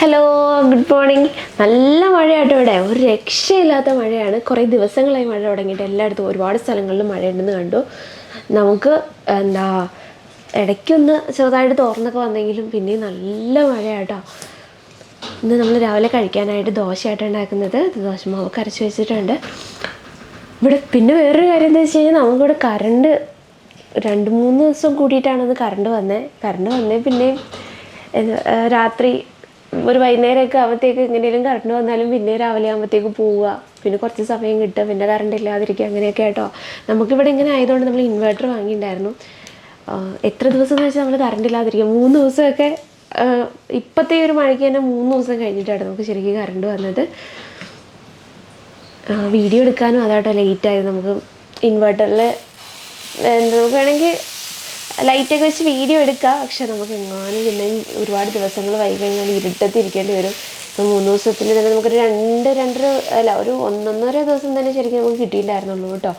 Hello, good morning. നല്ല മഴയാട്ടോ ഇവിടെ, ഒരു രക്ഷയില്ലാത്ത മഴയാണ്. കുറേ ദിവസങ്ങളായി മഴ തുടങ്ങിയിട്ട് എല്ലായിടത്തും ഒരുപാട് സ്ഥലങ്ങളിലും മഴയുണ്ടെന്ന് കണ്ടു. നമുക്ക് ഇടയ്ക്കൊന്ന് ചെറുതായിട്ട് തോർന്നൊക്കെ വന്നെങ്കിലും പിന്നെയും നല്ല മഴയാട്ടോ. ഇന്ന് നമ്മൾ രാവിലെ കഴിക്കാനായിട്ട് ദോശയായിട്ട് ഉണ്ടാക്കുന്നത്. ദോശമാവൊക്കെ അരച്ച് വെച്ചിട്ടുണ്ട് ഇവിടെ. പിന്നെ വേറൊരു കാര്യം എന്താ വെച്ച് കഴിഞ്ഞാൽ, നമുക്കിവിടെ കറണ്ട് 2-3 ദിവസം കൂടിയിട്ടാണ് കറണ്ട് വന്നേ. പിന്നെയും രാത്രി ഒരു വൈകുന്നേരമൊക്കെ ആകുമ്പോഴത്തേക്ക് എങ്ങനെയും കറണ്ട് വന്നാലും പിന്നെ രാവിലെ ആകുമ്പോഴത്തേക്ക് പോവുക, പിന്നെ കുറച്ച് സമയം കിട്ടുക, പിന്നെ കറണ്ട് ഇല്ലാതിരിക്കുക, അങ്ങനെയൊക്കെ ആയിട്ടോ. നമുക്കിവിടെ ഇങ്ങനെ ആയതുകൊണ്ട് നമ്മൾ ഇൻവെർട്ടർ വാങ്ങിയിട്ടുണ്ടായിരുന്നു. എത്ര ദിവസം എന്ന് വെച്ചാൽ നമ്മൾ കറണ്ട് ഇല്ലാതിരിക്കുക, 3 ദിവസമൊക്കെ. ഇപ്പോഴത്തെ ഒരു മഴയ്ക്ക് തന്നെ 3 ദിവസം കഴിഞ്ഞിട്ടാണ് നമുക്ക് ശരിക്കും കറണ്ട് വന്നത്. വീഡിയോ എടുക്കാനും അതാട്ടോ ലേറ്റായത്. നമുക്ക് ഇൻവെർട്ടറിൽ നമുക്ക് വേണമെങ്കിൽ ലൈറ്റൊക്കെ വെച്ച് വീഡിയോ എടുക്കാം. പക്ഷെ നമുക്ക് എങ്ങാനും പിന്നെ ഒരുപാട് ദിവസങ്ങൾ വൈകി കഴിഞ്ഞാൽ ഇരുട്ടത്തിരിക്കേണ്ടി വരും. ഇപ്പോൾ 3 ദിവസത്തിന് തന്നെ നമുക്കൊരു 1-1.5 ദിവസം തന്നെ ശരിക്കും നമുക്ക് കിട്ടിയിട്ടുണ്ടായിരുന്നുള്ളൂ കേട്ടോ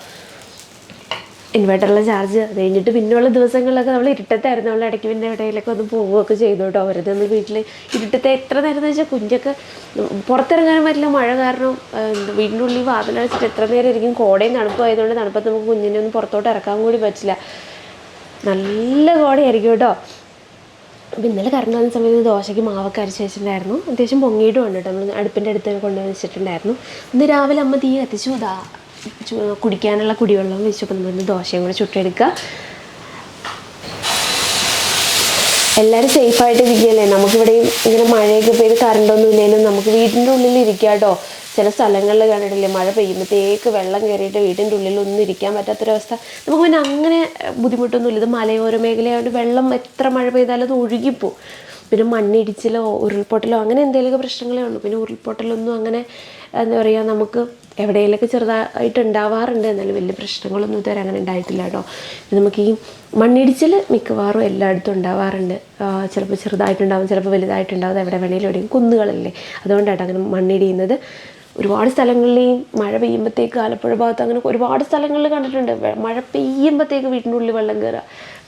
ഇൻവെർട്ടറിലെ ചാർജ്. അത് കഴിഞ്ഞിട്ട് പിന്നെയുള്ള ദിവസങ്ങളിലൊക്കെ നമ്മൾ ഇരുട്ടത്തായിരുന്നു. നമ്മൾ ഇടയ്ക്ക് പിന്നെ എവിടെയെങ്കിലൊക്കെ ഒന്ന് പോവുകയൊക്കെ ചെയ്തു കേട്ടോ. വെറുതെ നമ്മൾ വീട്ടിൽ ഇരുട്ടത്തെ എത്ര നേരം എന്ന് വെച്ചാൽ കുഞ്ഞൊക്കെ പുറത്തിറങ്ങാനും പറ്റില്ല മഴ കാരണം. വീടിൻ്റെ ഉള്ളിൽ വാതിലടച്ചിട്ട് എത്ര നേരം ഇരിക്കും. കോടയും തണുപ്പായതുകൊണ്ട് തണുപ്പത്ത് നമുക്ക് കുഞ്ഞിനെ ഒന്നും പുറത്തോട്ട് ഇറക്കാൻ കൂടി പറ്റില്ല. നല്ല കോടയായിരിക്കും കേട്ടോ. അപ്പോൾ ഇന്നലെ കറണ്ട് വന്ന സമയത്ത് ദോശയ്ക്ക് മാവൊക്കെ അരച്ച് വെച്ചിട്ടുണ്ടായിരുന്നു. അത്യാവശ്യം പൊങ്ങിയിട്ടും ഉണ്ട് കേട്ടോ. നമ്മൾ അടുപ്പിൻ്റെ അടുത്ത് കൊണ്ടുവന്ന് വെച്ചിട്ടുണ്ടായിരുന്നു. ഇന്ന് രാവിലെ അമ്മ തീ കത്തിച്ചു. കുടിക്കാനുള്ള കുടിവെള്ളം വെച്ചപ്പോൾ നമ്മൾ ദോശയും കൂടെ ചുട്ടെടുക്കുക. എല്ലാവരും സേഫായിട്ട് ഇരിക്കുകയല്ലേ. നമുക്കിവിടെയും ഇങ്ങനെ മഴയൊക്കെ പെയ്ത് കറണ്ടൊന്നും ഇല്ലെങ്കിലും നമുക്ക് വീടിൻ്റെ ഉള്ളിൽ ഇരിക്കാം കേട്ടോ. ചില സ്ഥലങ്ങളിൽ കണ്ടിട്ടില്ലേ, മഴ പെയ്യുമ്പോഴത്തേക്ക് വെള്ളം കയറിയിട്ട് വീടിൻ്റെ ഉള്ളിലൊന്നും ഇരിക്കാൻ പറ്റാത്തൊരവസ്ഥ. നമുക്ക് പിന്നെ അങ്ങനെ ബുദ്ധിമുട്ടൊന്നുമില്ല. ഇത് മലയോര മേഖലയായതുകൊണ്ട് വെള്ളം എത്ര മഴ പെയ്താലും അത് ഒഴുകിപ്പോവും. പിന്നെ മണ്ണിടിച്ചിലോ ഉരുൾപൊട്ടലോ അങ്ങനെ എന്തെങ്കിലുമൊക്കെ പ്രശ്നങ്ങളേ ഉള്ളൂ. പിന്നെ ഉരുൾപൊട്ടലൊന്നും അങ്ങനെ എന്താ പറയുക, നമുക്ക് എവിടെയെങ്കിലൊക്കെ ചെറുതായിട്ട് ഉണ്ടാവാറുണ്ട്. എന്നാലും വലിയ പ്രശ്നങ്ങളൊന്നും ഇതുവരെ അങ്ങനെ ഉണ്ടായിട്ടില്ല കേട്ടോ. നമുക്ക് ഈ മണ്ണിടിച്ചിൽ മിക്കവാറും എല്ലായിടത്തും ഉണ്ടാവാറുണ്ട്. ചിലപ്പോൾ ചെറുതായിട്ടുണ്ടാവും, ചിലപ്പോൾ വലുതായിട്ടുണ്ടാവും. എവിടെ വേണേലും എവിടെയും കുന്നുകളല്ലേ, അതുകൊണ്ടാട്ടോ അങ്ങനെ മണ്ണിടിയുന്നത്. ഒരുപാട് സ്ഥലങ്ങളിൽ ഈ മഴ പെയ്യുമ്പോഴത്തേക്ക് ആലപ്പുഴ ഭാഗത്ത് അങ്ങനെ ഒരുപാട് സ്ഥലങ്ങളിൽ കണ്ടിട്ടുണ്ട്. മഴ പെയ്യുമ്പോഴത്തേക്ക് വീട്ടിൻ്റെ ഉള്ളിൽ വെള്ളം കയറുക,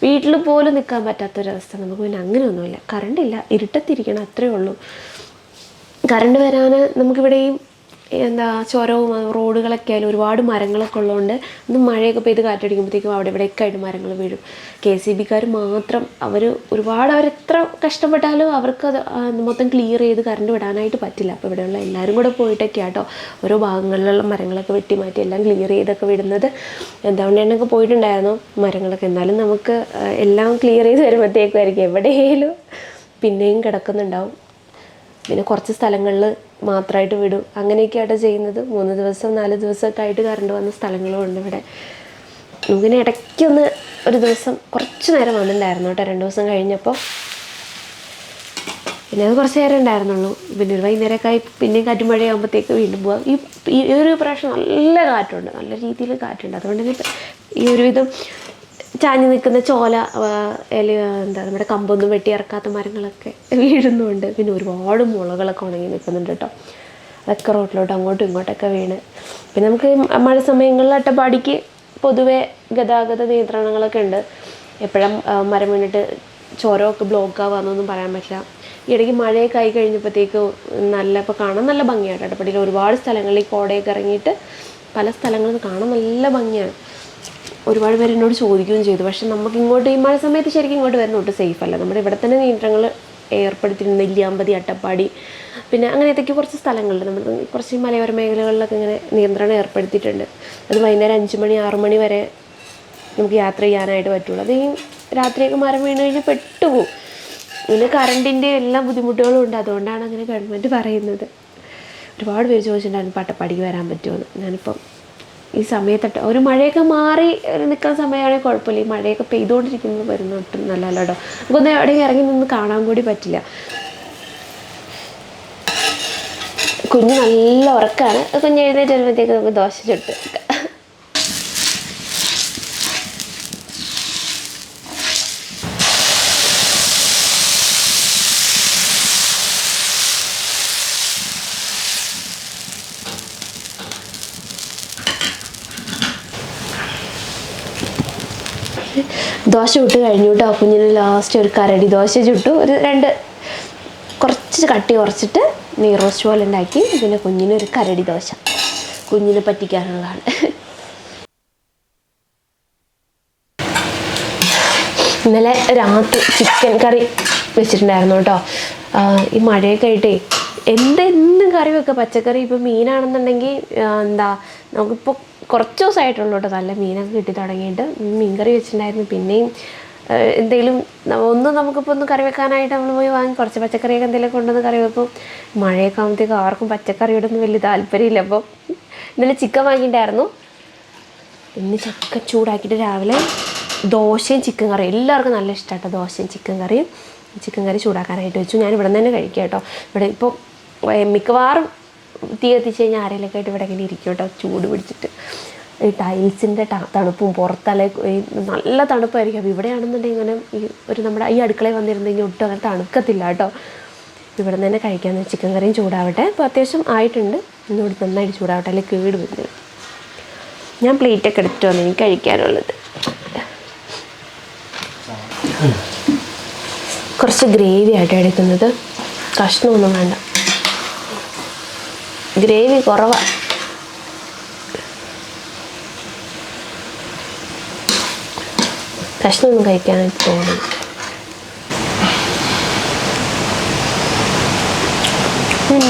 വീട്ടിൽ പോലും നിൽക്കാൻ പറ്റാത്തൊരവസ്ഥ. നമുക്ക് പിന്നെ അങ്ങനെയൊന്നുമില്ല. കറണ്ടില്ല, ഇരുട്ടത്തിരിക്കണം, അത്രയേ ഉള്ളൂ. കറണ്ട് വരാൻ നമുക്കിവിടെയും ചുരവും റോഡുകളൊക്കെ ആയാലും ഒരുപാട് മരങ്ങളൊക്കെ ഉള്ളതുകൊണ്ട് ഇന്ന് മഴയൊക്കെ പെയ്ത് കാറ്റടിക്കുമ്പോഴത്തേക്കും അവിടെ ഇവിടെയൊക്കെ ആയിട്ട് മരങ്ങൾ വീഴും. KCBക്കാർ മാത്രം അവരെത്ര കഷ്ടപ്പെട്ടാലും അവർക്കത് മൊത്തം ക്ലിയർ ചെയ്ത് കറണ്ട് വിടാനായിട്ട് പറ്റില്ല. അപ്പോൾ ഇവിടെയുള്ള എല്ലാവരും കൂടെ പോയിട്ടൊക്കെ ആട്ടോ ഓരോ ഭാഗങ്ങളിലുള്ള മരങ്ങളൊക്കെ വെട്ടി മാറ്റി എല്ലാം ക്ലിയർ ചെയ്തൊക്കെ വിടുന്നത്. എന്താവണ്ണയൊക്കെ പോയിട്ടുണ്ടായിരുന്നു മരങ്ങളൊക്കെ. എന്നാലും നമുക്ക് എല്ലാം ക്ലിയർ ചെയ്ത് വരുമ്പോഴത്തേക്കുമായിരിക്കും എവിടെയെങ്കിലും പിന്നെയും കിടക്കുന്നുണ്ടാവും. പിന്നെ കുറച്ച് സ്ഥലങ്ങളിൽ മാത്രമായിട്ട് വിടും, അങ്ങനെയൊക്കെയായിട്ട് ചെയ്യുന്നത്. 3 ദിവസം 4 ദിവസമൊക്കെ ആയിട്ട് കറണ്ട് വന്ന സ്ഥലങ്ങളും ഉണ്ട് ഇവിടെ. നമുക്കിങ്ങനെ ഇടയ്ക്കൊന്ന് ഒരു ദിവസം കുറച്ച് നേരം വന്നിട്ടുണ്ടായിരുന്നു കേട്ടോ, 2 ദിവസം കഴിഞ്ഞപ്പോൾ. പിന്നെ അത് കുറച്ച് നേരം ഉണ്ടായിരുന്നുള്ളൂ. പിന്നെ ഒരു വൈകുന്നേരമൊക്കെ ആയി പിന്നെയും കാറ്റും മഴയാകുമ്പോഴത്തേക്ക് വീണ്ടും പോകാം. ഈ ഒരു പ്രാവശ്യം നല്ല കാറ്റുണ്ട്, നല്ല രീതിയിൽ കാറ്റുണ്ട്. അതുകൊണ്ട് തന്നെ ഈ ഒരുവിധം ചാഞ്ഞ് നിൽക്കുന്ന ചോല നമ്മുടെ കമ്പൊന്നും വെട്ടി ഇറക്കാത്ത മരങ്ങളൊക്കെ വീഴുന്നുണ്ട്. പിന്നെ ഒരുപാട് മുളകളൊക്കെ ഉണങ്ങി നിൽക്കുന്നുണ്ട് കേട്ടോ. അതൊക്കെ റോട്ടിലോട്ട് അങ്ങോട്ടും ഇങ്ങോട്ടൊക്കെ വീണ്. പിന്നെ നമുക്ക് മഴ സമയങ്ങളിൽ അട്ടപ്പാടിക്ക് പൊതുവെ ഗതാഗത നിയന്ത്രണങ്ങളൊക്കെ ഉണ്ട്. എപ്പോഴും മരം വീണിട്ട് ചോരമൊക്കെ ബ്ലോക്ക് ആവാന്നൊന്നും പറയാൻ പറ്റില്ല. ഈ ഇടയ്ക്ക് മഴയൊക്കെ ആയി കഴിഞ്ഞപ്പോഴത്തേക്ക് ഇപ്പോൾ കാണാൻ നല്ല ഭംഗിയാണ്. അട്ടപ്പാടിയിൽ ഒരുപാട് സ്ഥലങ്ങളിൽ കോടയൊക്കെ ഇറങ്ങിയിട്ട് പല സ്ഥലങ്ങളും കാണാൻ നല്ല ഭംഗിയാണ്. ഒരുപാട് പേര് എന്നോട് ചോദിക്കുകയും ചെയ്തു. പക്ഷെ നമുക്ക് ഇങ്ങോട്ട് ഈ മഴ സമയത്ത് ശരിക്കും ഇങ്ങോട്ട് വരുന്ന ഒട്ടും സേഫ് അല്ല. നമ്മുടെ ഇവിടെ തന്നെ നിയന്ത്രണങ്ങൾ ഏർപ്പെടുത്തിയിട്ടുണ്ട്. നെല്ലിയാമ്പതി, അട്ടപ്പാടി, പിന്നെ അങ്ങനത്തെയൊക്കെ കുറച്ച് സ്ഥലങ്ങളിൽ നമ്മൾ കുറച്ച് മലയോര മേഖലകളിലൊക്കെ ഇങ്ങനെ നിയന്ത്രണം ഏർപ്പെടുത്തിയിട്ടുണ്ട്. അത് വൈകുന്നേരം 5 മണി 6 മണി വരെ നമുക്ക് യാത്ര ചെയ്യാനായിട്ട് പറ്റുള്ളൂ. അത് ഈ രാത്രിയൊക്കെ മരം വീണ് കഴിഞ്ഞാൽ പെട്ടുപോകും. പിന്നെ കറണ്ടിൻ്റെ എല്ലാ ബുദ്ധിമുട്ടുകളും ഉണ്ട്. അതുകൊണ്ടാണ് അങ്ങനെ ഗവൺമെൻറ് പറയുന്നത്. ഒരുപാട് പേര് ചോദിച്ചിട്ടുണ്ടായിരുന്നു അട്ടപ്പാടിക്ക് വരാൻ പറ്റുമോ. ഞാനിപ്പം ഈ സമയത്ത് ഒരു മഴയൊക്കെ മാറി നിൽക്കുന്ന സമയമാണെങ്കിൽ കുഴപ്പമില്ല. ഈ മഴയൊക്കെ പെയ്തുകൊണ്ടിരിക്കുന്നത് വരുന്ന ഒട്ടും നല്ലല്ലോ കേട്ടോ. നമുക്കൊന്നും എവിടെയും ഇറങ്ങി നിന്ന് കാണാൻ കൂടി പറ്റില്ല. കുഞ്ഞ് നല്ല ഉറക്കമാണ്. കുഞ്ഞ് എഴുന്നേറ്റ് വരുമ്പോഴത്തേക്ക് നമുക്ക് ദോശ ചുട്ട് ദോശ ചുട്ട് കഴിഞ്ഞു കേട്ടോ. കുഞ്ഞിന് ലാസ്റ്റ് ഒരു കരടി ദോശ ചുട്ടു. ഒരു 2 കുറച്ച് കട്ടി കുറച്ചിട്ട് നെയ് റോസ്റ്റ് പോലെ ഉണ്ടാക്കി. പിന്നെ കുഞ്ഞിനൊരു കരടി ദോശ, കുഞ്ഞിനെ പറ്റിക്കാനുള്ളതാണ്. ഇന്നലെ രാത്രി ചിക്കൻ കറി വെച്ചിട്ടുണ്ടായിരുന്നു കേട്ടോ. ഈ മഴയൊക്കെ ആയിട്ടേ എന്തെന്നും കറി വെക്കുക, പച്ചക്കറി. ഇപ്പോൾ മീനാണെന്നുണ്ടെങ്കിൽ എന്താ നമുക്കിപ്പോൾ കുറച്ച് ദിവസമായിട്ടുള്ളൂ കേട്ടോ നല്ല മീനൊക്കെ കിട്ടി തുടങ്ങിയിട്ട്. മീൻകറി വെച്ചിട്ടുണ്ടായിരുന്നു. പിന്നെയും എന്തെങ്കിലും നമുക്കിപ്പോൾ ഒന്ന് കറി വെക്കാനായിട്ട് നമ്മൾ പോയി വാങ്ങി കുറച്ച് പച്ചക്കറിയൊക്കെ എന്തെങ്കിലും കൊണ്ടുവന്ന് കറി വെക്കും. മഴയൊക്കെ ആകുമ്പോഴത്തേക്കും ആർക്കും പച്ചക്കറിയോടൊന്നും വലിയ താല്പര്യമില്ല. അപ്പോൾ ഇന്നലെ ചിക്കൻ വാങ്ങിയിട്ടുണ്ടായിരുന്നു. ഇന്ന് ചിക്കൻ ചൂടാക്കിയിട്ട് രാവിലെ ദോശയും ചിക്കൻ കറിയും. എല്ലാവർക്കും നല്ല ഇഷ്ടമാട്ടോ ദോശയും ചിക്കൻ കറിയും. ചിക്കൻ കറി ചൂടാക്കാനായിട്ട് വെച്ചു. ഞാൻ ഇവിടെ നിന്ന് തന്നെ കഴിക്കാം കേട്ടോ. ഇവിടെ ഇപ്പോൾ മിക്കവാറും തീ കത്തിച്ച് കഴിഞ്ഞാൽ ആരെങ്കിലൊക്കെ ആയിട്ട് ഇവിടെ ഇങ്ങനെ ഇരിക്കും കേട്ടോ, ചൂട് പിടിച്ചിട്ട്. ഈ ടൈൽസിൻ്റെ തണുപ്പും പുറത്തല്ലേ നല്ല തണുപ്പായിരിക്കും. അപ്പോൾ ഇവിടെയാണെന്നുണ്ടെങ്കിൽ ഇങ്ങനെ ഈ ഒരു നമ്മുടെ ഈ അടുക്കളയിൽ വന്നിരുന്നെങ്കിൽ ഒട്ടും അങ്ങനെ തണുക്കത്തില്ല കേട്ടോ. ഇവിടെ നിന്ന് തന്നെ കഴിക്കാമെന്ന്. ചിക്കൻ കറിയും ചൂടാവട്ടെ. അപ്പോൾ അത്യാവശ്യം ആയിട്ടുണ്ട്. ഇന്നുകൂടി നന്നായിട്ട് ചൂടാവട്ടെ, അല്ലെങ്കിൽ കേട് വരുന്നത്. ഞാൻ പ്ലേറ്റൊക്കെ എടുത്തിട്ട് വന്നു എനിക്ക് കഴിക്കാനുള്ളത്. കുറച്ച് ഗ്രേവി ആയിട്ട് എടുക്കുന്നത്, കഷ്ണമൊന്നും വേണ്ട, ഗ്രേവി കുറവാണ്. കഷ്ണമൊന്നും കഴിക്കാനായിട്ട് തോന്നുന്നു.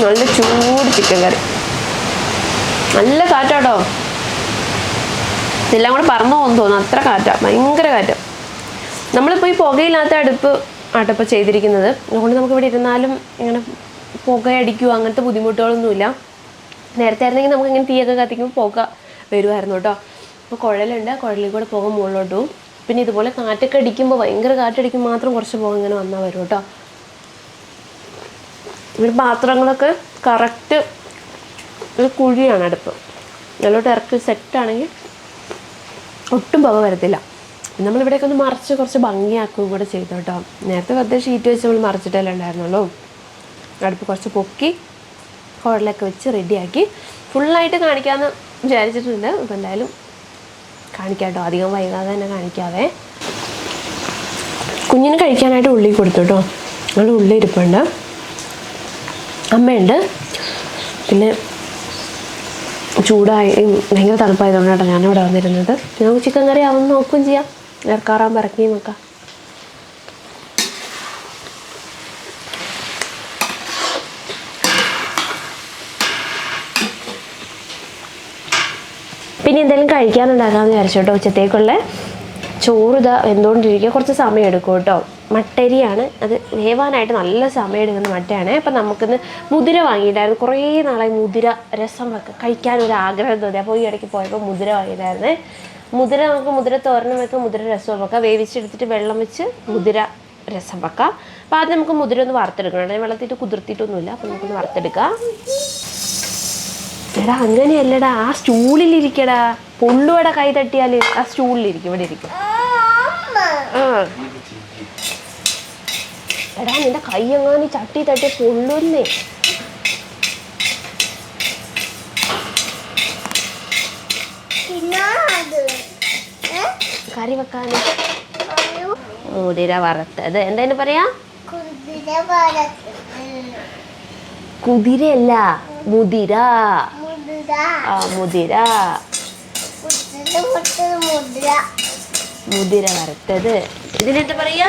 നല്ല ചൂട് ചിക്കൻ കറി, നല്ല കാറ്റാട്ടോ. ഇതെല്ലാം കൂടെ പറന്നു പോകുന്നു തോന്നുന്നു, അത്ര കാറ്റാണ്, ഭയങ്കര കാറ്റാണ്. നമ്മളിപ്പോൾ ഈ പുകയില്ലാത്ത അടുപ്പ് ചെയ്തിരിക്കുന്നത്. അതുകൊണ്ട് നമുക്കിവിടെ ഇരുന്നാലും ഇങ്ങനെ പുകയടിക്കുക അങ്ങനത്തെ ബുദ്ധിമുട്ടുകളൊന്നുമില്ല. നേരത്തെ ആയിരുന്നെങ്കിൽ നമുക്ക് ഇങ്ങനെ തീയൊക്കെ കത്തിക്കുമ്പോൾ പുക വരുമായിരുന്നു കേട്ടോ. ഇപ്പോൾ കുഴലുണ്ട്, കുഴലിൽ കൂടെ പുക മുകളിലോട്ട് പോകും. പിന്നെ ഇതുപോലെ കാറ്റൊക്കെ അടിക്കുമ്പോൾ, ഭയങ്കര കാറ്റടിക്കുമ്പോൾ മാത്രം കുറച്ച് പുക ഇങ്ങനെ വന്നാൽ വരും കേട്ടോ. ഇവിടെ പാത്രങ്ങളൊക്കെ കറക്റ്റ് ഒരു കുഴിയാണ് അടുപ്പ്. അതിലോട്ട് ഇറക്കി സെറ്റാണെങ്കിൽ ഒട്ടും പുക വരത്തില്ല. നമ്മളിവിടെയൊക്കെ ഒന്ന് മറിച്ച് കുറച്ച് ഭംഗിയാക്കുകയും കൂടെ ചെയ്തു കേട്ടോ. നേരത്തെ വെറുതെ ഷീറ്റ് വെച്ച് നമ്മൾ മറിച്ചിട്ടല്ലേ ഉണ്ടായിരുന്നുള്ളൂ. അടുപ്പ് കുറച്ച് പൊക്കി കുഴലൊക്കെ വെച്ച് റെഡിയാക്കി ഫുള്ളായിട്ട് കാണിക്കാമെന്ന് വിചാരിച്ചിട്ടുണ്ട്. അപ്പോൾ എന്തായാലും കാണിക്കാം കേട്ടോ, അധികം വൈകാതെ തന്നെ കാണിക്കാവേ. കുഞ്ഞിന് കഴിക്കാനായിട്ട് ഉള്ളി കൊടുത്തു കേട്ടോ. ഞങ്ങൾ ഉള്ളി ഇരിപ്പുണ്ട്, അമ്മയുണ്ട്. പിന്നെ ചൂടായി ഭയങ്കര തണുപ്പായതുകൊണ്ട് കേട്ടോ ഞാനിവിടെ വന്നിരുന്നത്. നമുക്ക് ചിക്കൻ കറി ആവുമെന്ന് നോക്കുകയും ചെയ്യാം, ഇറക്കാറാകുമ്പോൾ ഇറക്കിയും വെക്കാം. പിന്നെ എന്തെങ്കിലും കഴിക്കാനുണ്ടാക്കാമെന്ന് വിചാരിച്ചു കേട്ടോ. ഉച്ചത്തേക്കുള്ള ചോറ് ഇതാ വെന്തുകൊണ്ടിരിക്കുക, കുറച്ച് സമയം എടുക്കും കേട്ടോ. മട്ടരിയാണ്, അത് വേവാനായിട്ട് നല്ല സമയം എടുക്കുന്ന മട്ടയാണ്. അപ്പം നമുക്കിന്ന് മുതിര വാങ്ങിയിട്ടായിരുന്നു. കുറേ നാളായി മുതിര രസം കഴിക്കാനൊരു ആഗ്രഹം തോന്നി. അപ്പോൾ ഈ ഇടയ്ക്ക് പോയപ്പോൾ മുതിര വാങ്ങിയിട്ടായിരുന്നേ. മുതിര നമുക്ക് മുതിര തോരനും വെക്കാം, മുതിര രസവും വെക്കാം. വേവിച്ചെടുത്തിട്ട് വെള്ളം വെച്ച് മുതിര രസം വെക്കാം. അപ്പോൾ ആദ്യം നമുക്ക് മുതിര ഒന്ന് വറുത്തെടുക്കണം. വെള്ളത്തിട്ട് കുതിർത്തിയിട്ടൊന്നുമില്ല, അപ്പോൾ നമുക്കൊന്ന് വറുത്തെടുക്കാം. എടാ അങ്ങനെയല്ലടാ, ആ സ്റ്റൂളിലിരിക്കടാ, പൊള്ളുവട കൈ തട്ടിയാൽ ആ സ്റ്റൂളിലിരിക്കും, ഇവിടെ ഇരിക്കും. എടാ നിന്റെ കൈ എങ്ങാനും ചട്ടി തട്ടി പൊള്ളൂല്ലേ. കറി വെക്കാന് മുതിര വറുത്തത് എന്തായാലും പറയാ, കുതിരയല്ല മുതിര. മുതിര മുതിര വറുത്തത്. ഇതിനെന്താ പറയാ?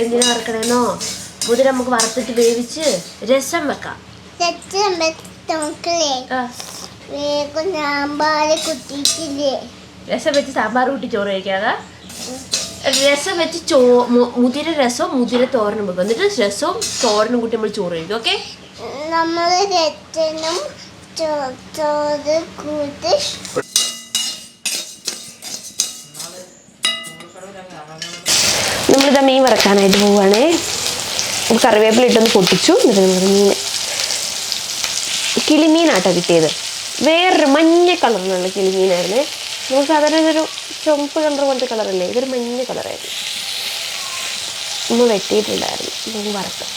എന്തിനാ വറക്കണേന്നോ? മുതിര നമുക്ക് വറുത്തിട്ട് വേവിച്ച് രസം വെക്കാം. രസം വെച്ച് സാമ്പാർ കൂട്ടി ചോറ് കഴിക്കാതെ, രസം വെച്ച് മുതിര രസവും മുതിര തോരനും വെക്കും. എന്നിട്ട് രസവും തോരനും കൂട്ടി നമ്മൾ ചോറ് കഴിക്കും. ഓക്കെ, നമ്മളിതാ മീൻ വറക്കാനായിട്ട് പോവുകയാണേ. കറിവേപ്പില ഇട്ടൊന്ന് പൊട്ടിച്ചു. എന്നിട്ട് നമ്മൾ മീൻ കിളിമീനാട്ടോ കിട്ടിയത്. വേറൊരു മഞ്ഞ കളറിലുള്ള കിളിമീനായിരുന്നേ. നമുക്ക് സാധാരണ ഇതൊരു ചുമപ്പ് കളർ പോലത്തെ കളറല്ലേ, ഇതൊരു മഞ്ഞ കളറായിരുന്നു. നമ്മൾ വെട്ടിയിട്ടുണ്ടായിരുന്നു. നമുക്ക് വറുക്കാം.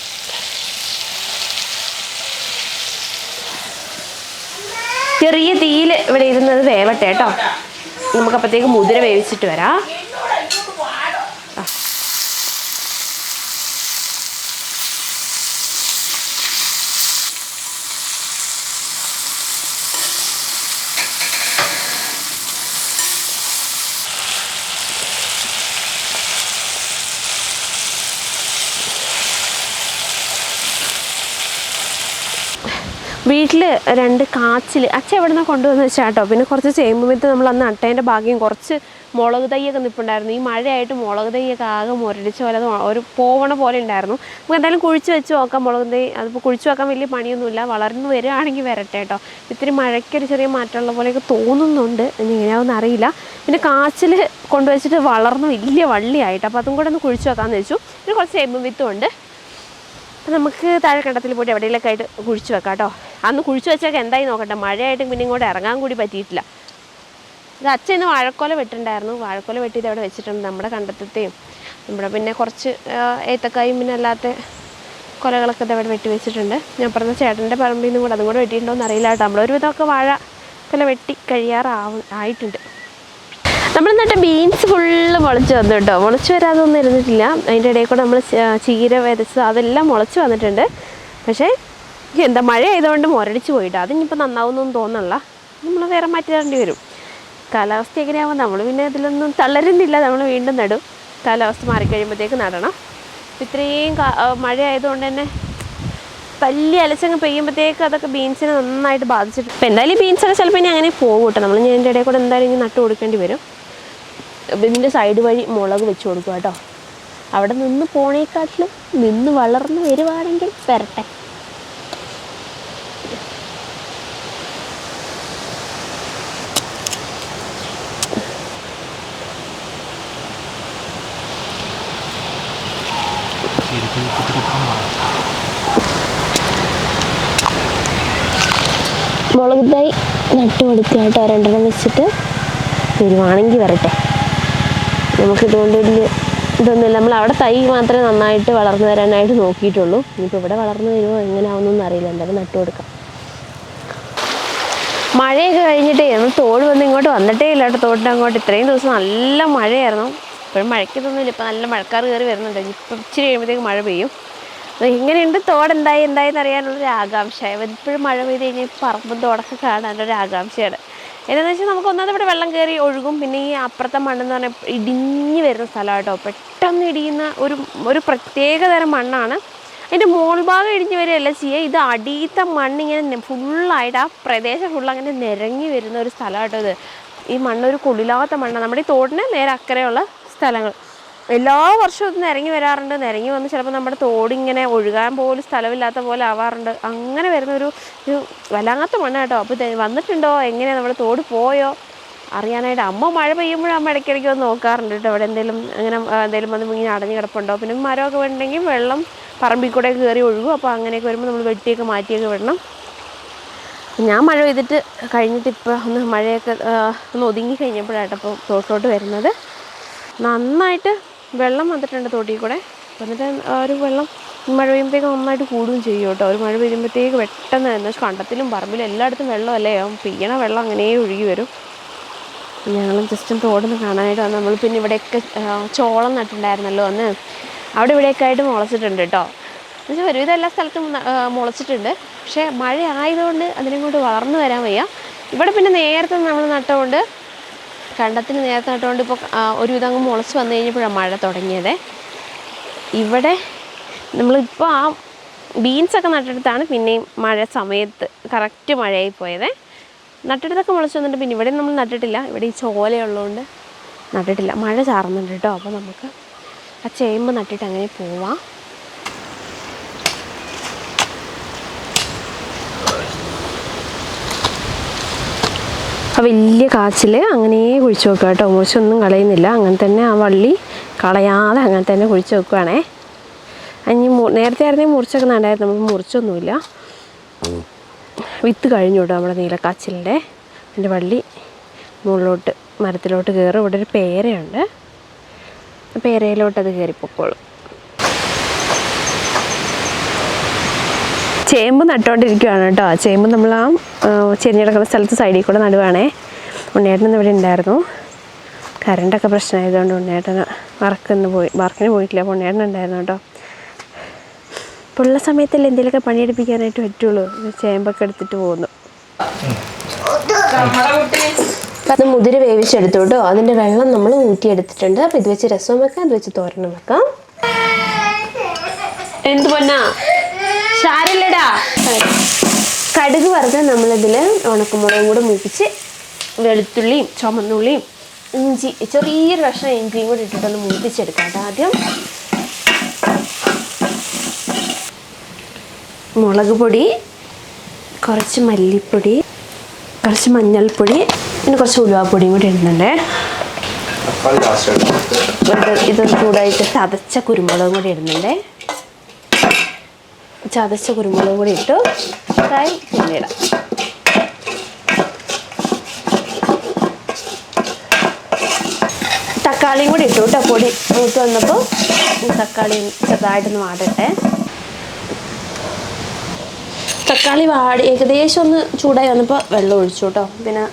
ചെറിയ തീയിൽ ഇവിടെ ഇരുന്നത് വേവട്ടെ കേട്ടോ. നമുക്കപ്പോഴത്തേക്ക് മുതിര വേവിച്ചിട്ട് വരാം. വീട്ടിൽ 2 കാച്ചിൽ അച്ഛൻ എവിടെ നിന്നാണ് കൊണ്ടുവന്ന് വെച്ചാൽ കേട്ടോ. പിന്നെ കുറച്ച് ചേമ്പ് വിത്ത് നമ്മൾ അന്ന് നട്ടതിൻ്റെ ഭാഗ്യം കുറച്ച് മുളക് തൈയൊക്കെ നിൽപ്പുണ്ടായിരുന്നു. ഈ മഴയായിട്ട് മുളക് തൈയൊക്കെ ആകെ മുരടിച്ച പോലെ ഒരു പോവണ പോലെ ഉണ്ടായിരുന്നു. നമുക്ക് എന്തായാലും കുഴിച്ച് വെച്ച് നോക്കാം മുളക് തൈ. അതിപ്പോൾ കുഴിച്ച് വെക്കാൻ വലിയ പണിയൊന്നുമില്ല. വളർന്നു വരികയാണെങ്കിൽ വരട്ടെ കേട്ടോ. ഇത്തിരി മഴയ്ക്കൊരു ചെറിയ മാറ്റമുള്ള പോലെയൊക്കെ തോന്നുന്നുണ്ട്. ഇനി എങ്ങനെയാവുമെന്ന് അറിയില്ല. പിന്നെ കാച്ചിൽ കൊണ്ടുവച്ചിട്ട് വളർന്നു വലിയ വള്ളിയായിട്ട്. അപ്പോൾ അതും കൂടെ ഒന്ന് കുഴിച്ച് വെക്കാമെന്ന് വെച്ചു. പിന്നെ കുറച്ച് ചേമ്പ് വിത്തും ഉണ്ട്. അപ്പോൾ നമുക്ക് താഴെ കണ്ടത്തിൽ പോയിട്ട് എവിടെയെങ്കിലൊക്കെ ആയിട്ട് കുഴിച്ച് വെക്കാം കേട്ടോ. അന്ന് കുഴിച്ച് വെച്ചൊക്കെ എന്തായി നോക്കട്ടെ. മഴയായിട്ട് പിന്നെ ഇങ്ങോട്ട് ഇറങ്ങാൻ കൂടി പറ്റിയിട്ടില്ല. ഇത് അച്ഛൻ ഇന്ന് വാഴക്കോല വെട്ടുണ്ടായിരുന്നു. വാഴക്കോല വെട്ടിയിട്ട് അവിടെ വെച്ചിട്ടുണ്ട്. നമ്മുടെ കണ്ടത്തെയും നമ്മുടെ പിന്നെ കുറച്ച് ഏത്തക്കായും പിന്നെ അല്ലാത്ത കൊലകളൊക്കെ അവിടെ വെട്ടി വെച്ചിട്ടുണ്ട്. ഞാൻ പറഞ്ഞ ചേട്ടൻ്റെ പറമ്പിൽ നിന്നും കൂടെ അതും കൂടെ വെട്ടിയിട്ടുണ്ടോ എന്ന് അറിയില്ല കേട്ടോ. നമ്മളൊരു വിധമൊക്കെ വാഴക്കൊല വെട്ടി ആയിട്ടുണ്ട്. നമ്മൾ നട്ട ബീൻസ് ഫുള്ള് മുളച്ച് വന്നു കേട്ടോ. മുളച്ച് വരാതൊന്നും ഇരുന്നിട്ടില്ല. അതിൻ്റെ ഇടയിൽ കൂടെ നമ്മൾ ചീര വിതച്ചത് അതെല്ലാം മുളച്ച് വന്നിട്ടുണ്ട്. പക്ഷേ എന്താ മഴ ആയതുകൊണ്ട് മുരടിച്ച് പോയിട്ടോ. അതിനിപ്പോൾ നന്നാവുന്നൊന്നും തോന്നണില്ല. നമ്മൾ വേറെ മാറ്റി തരേണ്ടി വരും. കാലാവസ്ഥ എങ്ങനെയാകുമ്പോൾ നമ്മൾ പിന്നെ ഇതിലൊന്നും തളരുന്നില്ല. നമ്മൾ വീണ്ടും നടും. കാലാവസ്ഥ മാറിക്കഴിയുമ്പോഴത്തേക്ക് നടണം. ഇത്രയും മഴ ആയതുകൊണ്ട് തന്നെ വലിയ അലച്ചങ്ങ് പെയ്യുമ്പോഴത്തേക്ക് അതൊക്കെ ബീൻസിനെ നന്നായിട്ട് ബാധിച്ചിട്ട്. അപ്പോൾ എന്തായാലും ബീൻസൊക്കെ ചിലപ്പോൾ ഇനി അങ്ങനെ പോകും കേട്ടോ. നമ്മൾ ഞാൻ എൻ്റെ ഇടയിൽ കൂടെ എന്തായാലും ഇനി നട്ട് കൊടുക്കേണ്ടി വരും. ഇതിൻ്റെ സൈഡ് വഴി മുളക് വെച്ച് കൊടുക്കുക കേട്ടോ. അവിടെ നിന്ന് പോണേക്കാട്ടിലും നിന്ന് വളർന്ന് വരുവാണെങ്കിൽ വരട്ടെ. മുളക് തൈ നട്ട് കൊടുക്കുക കേട്ടോ. 2 വെച്ചിട്ട് വരുവാണെങ്കിൽ വരട്ടെ. നമുക്കിതുകൊണ്ട് വലിയ ഇതൊന്നുമില്ല. നമ്മൾ അവിടെ തൈ മാത്രമേ നന്നായിട്ട് വളർന്നു വരാനായിട്ട് നോക്കിയിട്ടുള്ളൂ. ഇനിയിപ്പോൾ ഇവിടെ വളർന്നു വരുമോ എങ്ങനെയാവുന്നൊന്നും അറിയില്ല. എന്തായാലും നട്ട് കൊടുക്കാം. മഴയൊക്കെ കഴിഞ്ഞിട്ടേ നമ്മൾ തോട് വന്ന് ഇങ്ങോട്ട് വന്നിട്ടേ ഇല്ല കേട്ടോ. തോട്ടിൻ്റെ അങ്ങോട്ട് ഇത്രയും ദിവസം നല്ല മഴയായിരുന്നു. ഇപ്പോഴും മഴയ്ക്കൊന്നുമില്ല. ഇപ്പോൾ നല്ല മഴക്കാർ കയറി വരുന്നുണ്ട്. ഇപ്പം ഇച്ചിരി കഴിയുമ്പോഴത്തേക്ക് മഴ പെയ്യും. ഇങ്ങനെയുണ്ട് തോട് എന്തായെന്ന് അറിയാനുള്ളൊരു ആകാംക്ഷ. ഇപ്പോഴും മഴ പെയ്ത് കഴിഞ്ഞാൽ പറമ്പും തോടൊക്കെ കാണാനൊരു ആകാംക്ഷയാണ്. എന്താണെന്ന് വെച്ചാൽ നമുക്ക് ഒന്നാമത് ഇവിടെ വെള്ളം കയറി ഒഴുകും. പിന്നെ ഈ അപ്പുറത്തെ മണ്ണെന്ന് പറഞ്ഞാൽ ഇടിഞ്ഞ് വരുന്ന സ്ഥലം കേട്ടോ. പെട്ടെന്ന് ഇടിയുന്ന ഒരു പ്രത്യേക തരം മണ്ണാണ്. അതിൻ്റെ മോൾഭാഗം ഇടിഞ്ഞ് വരികയല്ല ചെയ്യുക. ഇത് അടിയത്തെ മണ്ണിങ്ങനെ ഫുള്ളായിട്ട് ആ പ്രദേശം ഫുള്ളങ്ങനെ നിരങ്ങി വരുന്ന ഒരു സ്ഥലം കേട്ടോ ഇത്. ഈ മണ്ണൊരു കുളിലാത്ത മണ്ണാണ്. നമ്മുടെ ഈ തോടിന് നേരെ അക്കരെയുള്ള സ്ഥലങ്ങൾ. എല്ലാ വർഷവും ഇത് നിരങ്ങി വരാറുണ്ട്. നിരങ്ങി വന്ന് ചിലപ്പോൾ നമ്മുടെ തോടിങ്ങനെ ഒഴുകാൻ പോലും സ്ഥലമില്ലാത്ത പോലെ ആവാറുണ്ട്. അങ്ങനെ വരുന്ന ഒരു വല്ലാത്ത മണ്ണ കേട്ടോ. അപ്പോൾ വന്നിട്ടുണ്ടോ, എങ്ങനെയാണ് നമ്മുടെ തോട് പോയോ അറിയാനായിട്ട് അമ്മ മഴ പെയ്യുമ്പോഴും അമ്മ ഇടയ്ക്കിടയ്ക്ക് വന്ന് നോക്കാറുണ്ട് കേട്ടോ. അവിടെ എന്തെങ്കിലും വന്ന് ഇങ്ങനെ അടഞ്ഞു കിടപ്പുണ്ടോ. പിന്നെ മരമൊക്കെ ഉണ്ടെങ്കിൽ വെള്ളം പറമ്പിൽ കൂടെ കയറി ഒഴുകും. അപ്പോൾ അങ്ങനെയൊക്കെ വരുമ്പോൾ നമ്മൾ വെട്ടിയൊക്കെ മാറ്റിയൊക്കെ വിടണം. ഞാൻ മഴ പെയ്തിട്ട് കഴിഞ്ഞിട്ട് ഇപ്പോൾ ഒന്ന് മഴയൊക്കെ ഒന്ന് ഒതുങ്ങി കഴിഞ്ഞപ്പോഴാട്ടോ ഇപ്പോൾ തോട്ടോട്ട് വരുന്നത്. നന്നായിട്ട് വെള്ളം വന്നിട്ടുണ്ട് തോട്ടിൽ കൂടെ. എന്നിട്ട് ഒരു വെള്ളം മഴ പെയ്യുമ്പോഴത്തേക്ക് നന്നായിട്ട് കൂടുകയും ചെയ്യും കേട്ടോ. ഒരു മഴ പെയ്യുമ്പോഴത്തേക്ക് പെട്ടെന്ന് എന്ന് വെച്ചാൽ കണ്ടത്തിലും പറമ്പിലും എല്ലായിടത്തും വെള്ളമല്ലേ. പെയ്യണ വെള്ളം അങ്ങനെ ഒഴുകി വരും. ഞങ്ങൾ ജസ്റ്റ് തോടൊന്ന് കാണാനായിട്ട് വന്ന്. നമ്മൾ പിന്നെ ഇവിടെയൊക്കെ ചോളം നട്ടിട്ടുണ്ടായിരുന്നല്ലോ അന്ന്. അവിടെ ഇവിടെയൊക്കെ ആയിട്ട് മുളച്ചിട്ടുണ്ട് കേട്ടോ. എന്നുവെച്ചാൽ ഒരുവിധം എല്ലാ സ്ഥലത്തും മുളച്ചിട്ടുണ്ട്. പക്ഷേ മഴ ആയതുകൊണ്ട് അതിനെക്കൊണ്ട് വളർന്നു വരാൻ വയ്യ. ഇവിടെ പിന്നെ നേരത്തെ നമ്മൾ നട്ടുകൊണ്ട് കണ്ടത്തിന് നേരത്തെ നട്ടുകൊണ്ട് ഇപ്പോൾ ഒരുവിധം അങ്ങ് മുളച്ച് വന്നു കഴിഞ്ഞപ്പോഴാണ് മഴ തുടങ്ങിയത്. ഇവിടെ നമ്മളിപ്പോൾ ആ ബീൻസൊക്കെ നട്ടെടുത്താണ് പിന്നെയും മഴ സമയത്ത് കറക്റ്റ് മഴയായി പോയത്. നട്ടെടുത്തൊക്കെ മുളച്ച് വന്നിട്ട് പിന്നെ ഇവിടെ നമ്മൾ നട്ടിട്ടില്ല. ഇവിടെ ഈ ചോലയുള്ളതുകൊണ്ട് നട്ടിട്ടില്ല. മഴ ചാറുന്നുണ്ട് കേട്ടോ. അപ്പോൾ നമുക്ക് ആ ചേമ്പ് നട്ടിട്ട് അങ്ങനെ പോവാം. ആ വലിയ കാച്ചിൽ അങ്ങനെ കുഴിച്ച് വെക്കുക കേട്ടോ. മുറിച്ചൊന്നും കളയുന്നില്ല. അങ്ങനെ തന്നെ ആ വള്ളി കളയാതെ അങ്ങനെ തന്നെ കുഴിച്ച് വെക്കുകയാണേ. അതിന് നേരത്തെ ആയിരുന്നെങ്കിൽ മുറിച്ചൊക്കെ നടായിരുന്നു. നമുക്ക് മുറിച്ചൊന്നുമില്ല. വിത്ത് കഴിഞ്ഞു കേട്ടോ നമ്മുടെ നീലക്കാച്ചിലിൻ്റെ. അതിൻ്റെ വള്ളി മുകളിലോട്ട് മരത്തിലോട്ട് കയറും. ഇവിടെ ഒരു പേരയുണ്ട്. പേരയിലോട്ട് അത് കയറിപ്പോക്കോളും. ചേമ്പ് നട്ടുകൊണ്ടിരിക്കുകയാണ് കേട്ടോ. ചേമ്പ് നമ്മൾ ആ ചെരിഞ്ഞിടക്കുന്ന സ്ഥലത്ത് സൈഡിൽ കൂടെ നടുവാണേ. ഉണ്ണിയേട്ടൻ ഇവിടെ ഉണ്ടായിരുന്നു. കറണ്ടൊക്കെ പ്രശ്നമായതുകൊണ്ട് ഉണ്ണിയേട്ടന് വർക്കിന് പോയിട്ടില്ല. അപ്പോൾ ഉണ്ണിയേട്ടൻ ഉണ്ടായിരുന്നു കേട്ടോ. ഇപ്പോൾ ഉള്ള സമയത്തല്ലേ എന്തെങ്കിലുമൊക്കെ പണിയെടുപ്പിക്കാനായിട്ട് പറ്റുള്ളൂ. ചേമ്പൊക്കെ എടുത്തിട്ട് പോകുന്നു. അത് മുതിര വേവിച്ചെടുത്തു കേട്ടോ. അതിൻ്റെ വെള്ളം നമ്മൾ ഊറ്റിയെടുത്തിട്ടുണ്ട്. അപ്പോൾ ഇത് വെച്ച് രസം വെക്കാം, ഇത് വെച്ച് തോരനും വെക്കാം. എന്ത് പൊന്നാ സാരില്ലടാ. കടുക് വറുത്ത് നമ്മളിതിൽ ഉണക്കമുളകും കൂടെ മൂപ്പിച്ച് വെളുത്തുള്ളിയും ചുമന്നുള്ളിയും ഇഞ്ചി ചെറിയൊരു കഷ്ണം ഇഞ്ചിയും കൂടി ഇട്ടിട്ടൊന്ന് മൂപ്പിച്ചെടുക്കാം കേട്ടോ. ആദ്യം മുളക് പൊടി, കുറച്ച് മല്ലിപ്പൊടി, കുറച്ച് മഞ്ഞൾപ്പൊടി, പിന്നെ കുറച്ച് ഉലുവാപ്പൊടിയും കൂടി ഇടുന്നുണ്ടേ. ഇതൊന്ന് ചൂടായിട്ട് ചതച്ച കുരുമുളകും കൂടി ഇടുന്നുണ്ടേ. ചതച്ച കുരുമുളകും കൂടി ഇട്ടു പിന്നീടാം. തക്കാളിയും കൂടി ഇട്ടു കേട്ടോ. പൊടി മൂത്ത് വന്നപ്പോൾ തക്കാളി ചെറുതായിട്ടൊന്ന് വാടട്ടെ. തക്കാളി ഏകദേശം ഒന്ന് ചൂടായി വന്നപ്പോൾ വെള്ളം ഒഴിച്ചു കേട്ടോ. പിന്നെ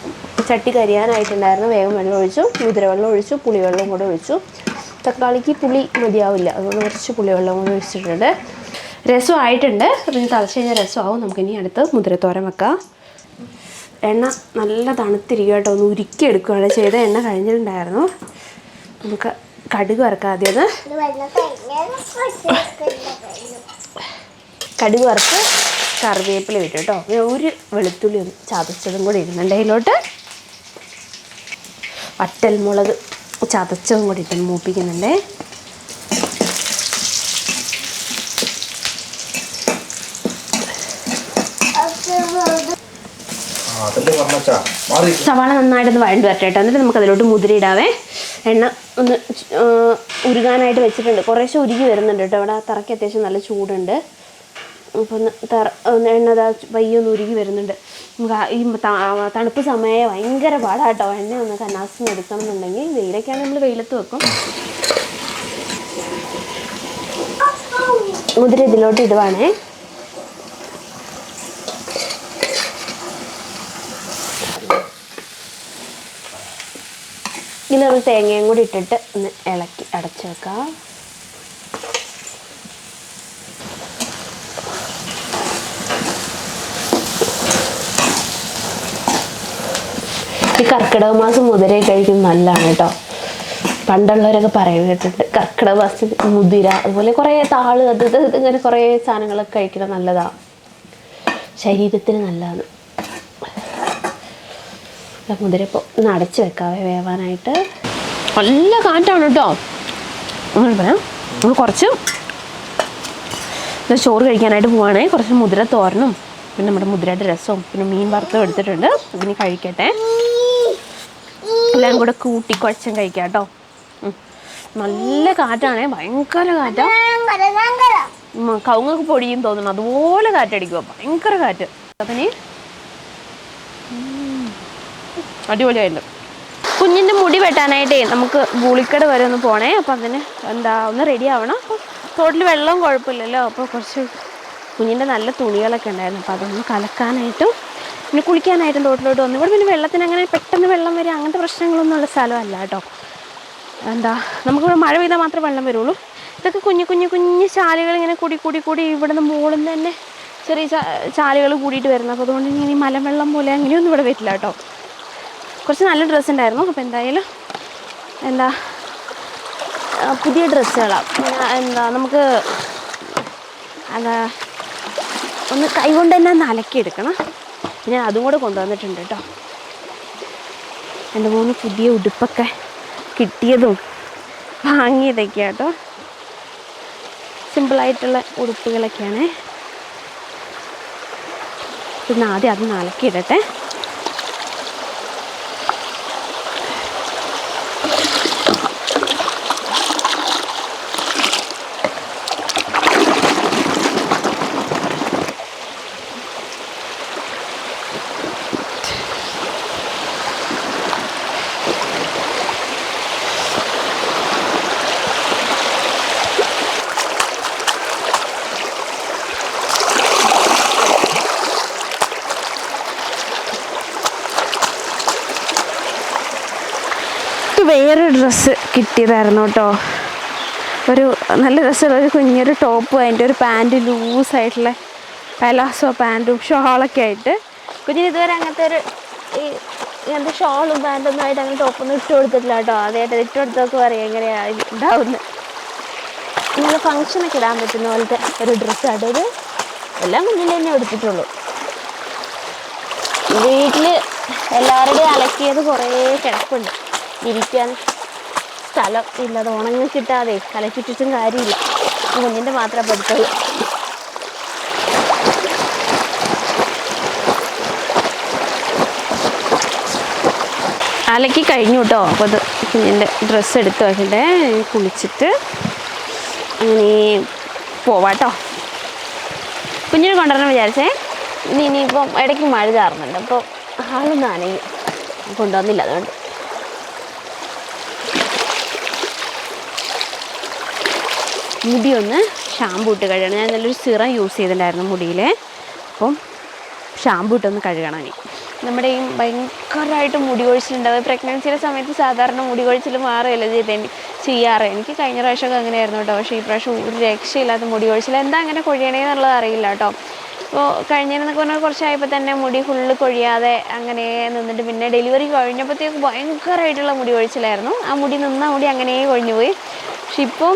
ചട്ടി കരിയാനായിട്ടുണ്ടായിരുന്നു. വേഗം വെള്ളം ഒഴിച്ചു. മുതിര വെള്ളം ഒഴിച്ചു. പുളിവെള്ളം കൂടെ ഒഴിച്ചു. തക്കാളിക്ക് പുളി മതിയാവില്ല, അതുകൊണ്ട് കുറച്ച് പുളിവെള്ളം കൂടെ ഒഴിച്ചിട്ടുണ്ട്. രസമായിട്ടുണ്ട്. പിന്നെ തിളച്ച് കഴിഞ്ഞാൽ രസമാവും. നമുക്കിനി അടുത്ത് മുതിരത്തോരൻ വെക്കാം. എണ്ണ നല്ല തണുത്തിരിക്കുക കേട്ടോ. ഒന്ന് ഉരുക്കി എടുക്കുകയാണ് ചെയ്ത. എണ്ണ കഴിഞ്ഞിട്ടുണ്ടായിരുന്നു. നമുക്ക് കടുക് വറുക്കാം. ആദ്യം അത് കടുക് വറുത്ത് കറിവേപ്പില ഇട്ടു കേട്ടോ. ഒരു വെളുത്തുള്ളി ഒന്ന് ചതച്ചതും കൂടി ഇടുന്നുണ്ട് അതിലോട്ട്. വറ്റൽമുളക് ചതച്ചതും കൂടി ഇട്ട് മൂപ്പിക്കുന്നുണ്ട്. സവാള നന്നായിട്ടൊന്ന് വഴണ്ട് വരട്ടെ കേട്ടോ. എന്നിട്ട് നമുക്ക് അതിലോട്ട് മുതിര ഇടാവേ. എണ്ണ ഒന്ന് ഉരുകാനായിട്ട് വെച്ചിട്ടുണ്ട്. കുറേശ്ശെ ഉരുകി വരുന്നുണ്ട് കേട്ടോ. ഇവിടെ തറയ്ക്ക് അത്യാവശ്യം നല്ല ചൂടുണ്ട്. അപ്പോൾ ഒന്ന് എണ്ണ പയ്യൊന്ന് ഉരുകി വരുന്നുണ്ട്. നമുക്ക് ഈ തണുപ്പ് സമയം ഭയങ്കര പാടാട്ടോ. എണ്ണ ഒന്ന് കന്നാസിന് എടുക്കണം എന്നുണ്ടെങ്കിൽ വെയിലൊക്കെയാണെങ്കിൽ നമ്മൾ വെയിലത്ത് വെക്കും. മുതിര ഇതിലോട്ട് ഇടുവാണേ. ഇതിലൊന്ന് തേങ്ങയും കൂടി ഇട്ടിട്ട് ഒന്ന് ഇളക്കി അടച്ചു വെക്കാം. ഈ കർക്കിടക മാസം മുതിര കഴിക്കുന്നത് നല്ലതാണ് കേട്ടോ. പണ്ടുള്ളവരൊക്കെ പറയുന്നത് കേട്ടിട്ടുണ്ട്. കർക്കിടക മാസത്തിൽ മുതിര അതുപോലെ കുറേ താള് അത് ഇങ്ങനെ കുറേ സാധനങ്ങളൊക്കെ കഴിക്കുന്നത് നല്ലതാണ്, ശരീരത്തിന് നല്ലതാണ്. മുതിര ഇപ്പോൾ ഒന്ന് അടച്ച് വെക്കാവേ വേവാനായിട്ട്. നല്ല കാറ്റാണ് കേട്ടോ. അങ്ങനെ പറയാം. നമ്മൾ കുറച്ച് ചോറ് കഴിക്കാനായിട്ട് പോവുകയാണെ. കുറച്ച് മുതിര തോരനും പിന്നെ നമ്മുടെ മുതിരയുടെ രസവും പിന്നെ മീൻ വറുത്തും എടുത്തിട്ടുണ്ട്. ഇതിന് കഴിക്കട്ടെ. എല്ലാം കൂടെ കൂട്ടി കുഴച്ചും കഴിക്കാം കേട്ടോ. നല്ല കാറ്റാണേ, ഭയങ്കര കാറ്റാ. കവുങ്ങൊക്കെ പൊടിയും തോന്നുന്നു, അതുപോലെ കാറ്റടിക്കുക. ഭയങ്കര കാറ്റ്. അതിന് അടിപൊളിയായിട്ടുണ്ട്. കുഞ്ഞിൻ്റെ മുടി വെട്ടാനായിട്ടേ നമുക്ക് ഗുളിക്കട വരെ ഒന്ന് പോണേ. അപ്പം അതിന് ഒന്ന് റെഡി ആവണം. അപ്പോൾ തോട്ടിൽ വെള്ളവും കുഴപ്പമില്ലല്ലോ. അപ്പോൾ കുറച്ച് കുഞ്ഞിൻ്റെ നല്ല തുണികളൊക്കെ ഉണ്ടായിരുന്നു. അപ്പോൾ അതൊന്ന് കലക്കാനായിട്ടും പിന്നെ കുളിക്കാനായിട്ടും തോട്ടിലോട്ട് വന്നു. ഇവിടെ പിന്നെ വെള്ളത്തിന് അങ്ങനെ പെട്ടെന്ന് വെള്ളം വരിക അങ്ങനത്തെ പ്രശ്നങ്ങളൊന്നും ഉള്ള സ്ഥലമല്ല കേട്ടോ. നമുക്കിവിടെ മഴ പെയ്താൽ മാത്രമേ വെള്ളം വരുള്ളൂ. ഇതൊക്കെ കുഞ്ഞു ചാലുകൾ ഇങ്ങനെ കൂടി ഇവിടെ നിന്ന് മുകളിൽ തന്നെ ചെറിയ ചാലുകൾ കൂടിയിട്ട് വരുന്നത്. അപ്പോൾ അതുകൊണ്ട് ഇങ്ങനെ ഈ മലവെള്ളം പോലെ അങ്ങനെയൊന്നും ഇവിടെ വരില്ല കേട്ടോ. കുറച്ച് നല്ല ഡ്രസ്സ് ഉണ്ടായിരുന്നു. അപ്പോൾ എന്തായാലും പുതിയ ഡ്രസ്സുകളാണ്. നമുക്ക് ഒന്ന് കൈകൊണ്ട് തന്നെ ഒന്ന് അലക്കിയെടുക്കണം. ഞാൻ അതും കൂടെ കൊണ്ടുവന്നിട്ടുണ്ട് കേട്ടോ. 2-3 പുതിയ ഉടുപ്പൊക്കെ കിട്ടിയതും വാങ്ങിയതൊക്കെയാണ് കേട്ടോ. സിമ്പിളായിട്ടുള്ള ഉടുപ്പുകളൊക്കെയാണ്. പിന്നെ ആദ്യം അതൊന്ന് അലക്കിയിടട്ടെ. നമുക്ക് വേറൊരു ഡ്രസ്സ് കിട്ടിയതായിരുന്നു കേട്ടോ. ഒരു നല്ല രസമുള്ള ഒരു കുഞ്ഞൊരു ടോപ്പും അതിൻ്റെ ഒരു പാൻറ്റ് ലൂസായിട്ടുള്ള പലാസോ പാൻറ്റും ഷോളൊക്കെ ആയിട്ട്. കുഞ്ഞിന് ഇതുവരെ അങ്ങനത്തെ ഒരു ഇങ്ങനത്തെ ഷോളും പാൻറ്റൊന്നും ആയിട്ട് അങ്ങനെ ടോപ്പൊന്നും ഇട്ട് കൊടുത്തിട്ടില്ല കേട്ടോ. ആദ്യമായിട്ട് ഇട്ട് കൊടുത്തൊക്കെ പറയാം എങ്ങനെയാണ് ഉണ്ടാവുന്നത്. നിങ്ങൾ ഫങ്ഷനൊക്കെ ഇടാൻ പറ്റുന്ന പോലത്തെ ഒരു ഡ്രസ്സാട്ടോ ഇത്. എല്ലാം കുഞ്ഞിൽ തന്നെ എടുത്തിട്ടുള്ളൂ. വീട്ടിൽ എല്ലാവരുടെയും അലക്കിയത് കുറേ കിടപ്പുണ്ട്. ഇരിക്കാൻ സ്ഥലം ഇല്ലാതെ ഉണങ്ങി കിട്ടാതെ അലക്കിച്ചിട്ടും കാര്യമില്ല. കുഞ്ഞിൻ്റെ മാത്രമേ പഠിത്തുള്ളൂ. അലക്കി കഴിഞ്ഞു കേട്ടോ. അപ്പോൾ അത് കുഞ്ഞിൻ്റെ ഡ്രസ്സ് എടുത്ത് വയ്ക്കട്ടെ. കുളിച്ചിട്ട് അങ്ങനെ പോവാട്ടോ. കുഞ്ഞിനെ കൊണ്ടുവരണം വിചാരിച്ചേ. ഇനിയിപ്പം ഇടയ്ക്ക് മഴ ചാറുന്നുണ്ട്, അപ്പോൾ ആളൊന്നും നനയും. കൊണ്ടുവന്നില്ല, അതുകൊണ്ട്. മുടി ഒന്ന് ഷാമ്പൂ ഇട്ട് കഴുകണം. ഞാൻ നല്ലൊരു സിറം യൂസ് ചെയ്തിട്ടുണ്ടായിരുന്നു മുടിയിൽ. അപ്പം ഷാമ്പൂ ഇട്ടൊന്ന് കഴുകണം. ഇനി നമ്മുടെ ഈ ഭയങ്കരമായിട്ട് മുടി കൊഴിച്ചിലുണ്ടാവും. പ്രഗ്നൻസിയുടെ സമയത്ത് സാധാരണ മുടി കൊഴിച്ചിൽ മാറുകയല്ല ചെയ്യാറ്. എനിക്ക് കഴിഞ്ഞ പ്രാവശ്യമൊക്കെ അങ്ങനെയായിരുന്നു കേട്ടോ. പക്ഷേ ഈ പ്രാവശ്യം ഒരു രക്ഷയില്ലാത്ത മുടി കൊഴിച്ചിൽ. എന്താ അങ്ങനെ കൊഴിയണേന്നുള്ളത് അറിയില്ല കേട്ടോ. അപ്പോൾ കഴിഞ്ഞതെന്നൊക്കെ പറഞ്ഞാൽ കുറച്ചായപ്പോൾ തന്നെ മുടി ഫുള്ള് കൊഴിയാതെ അങ്ങനെ നിന്നിട്ട് പിന്നെ ഡെലിവറി കഴിഞ്ഞപ്പോഴത്തേക്ക് ഭയങ്കരമായിട്ടുള്ള മുടി കൊഴിച്ചിലായിരുന്നു. ആ മുടി അങ്ങനെ കൊഴിഞ്ഞു പോയി. പക്ഷെ ഇപ്പം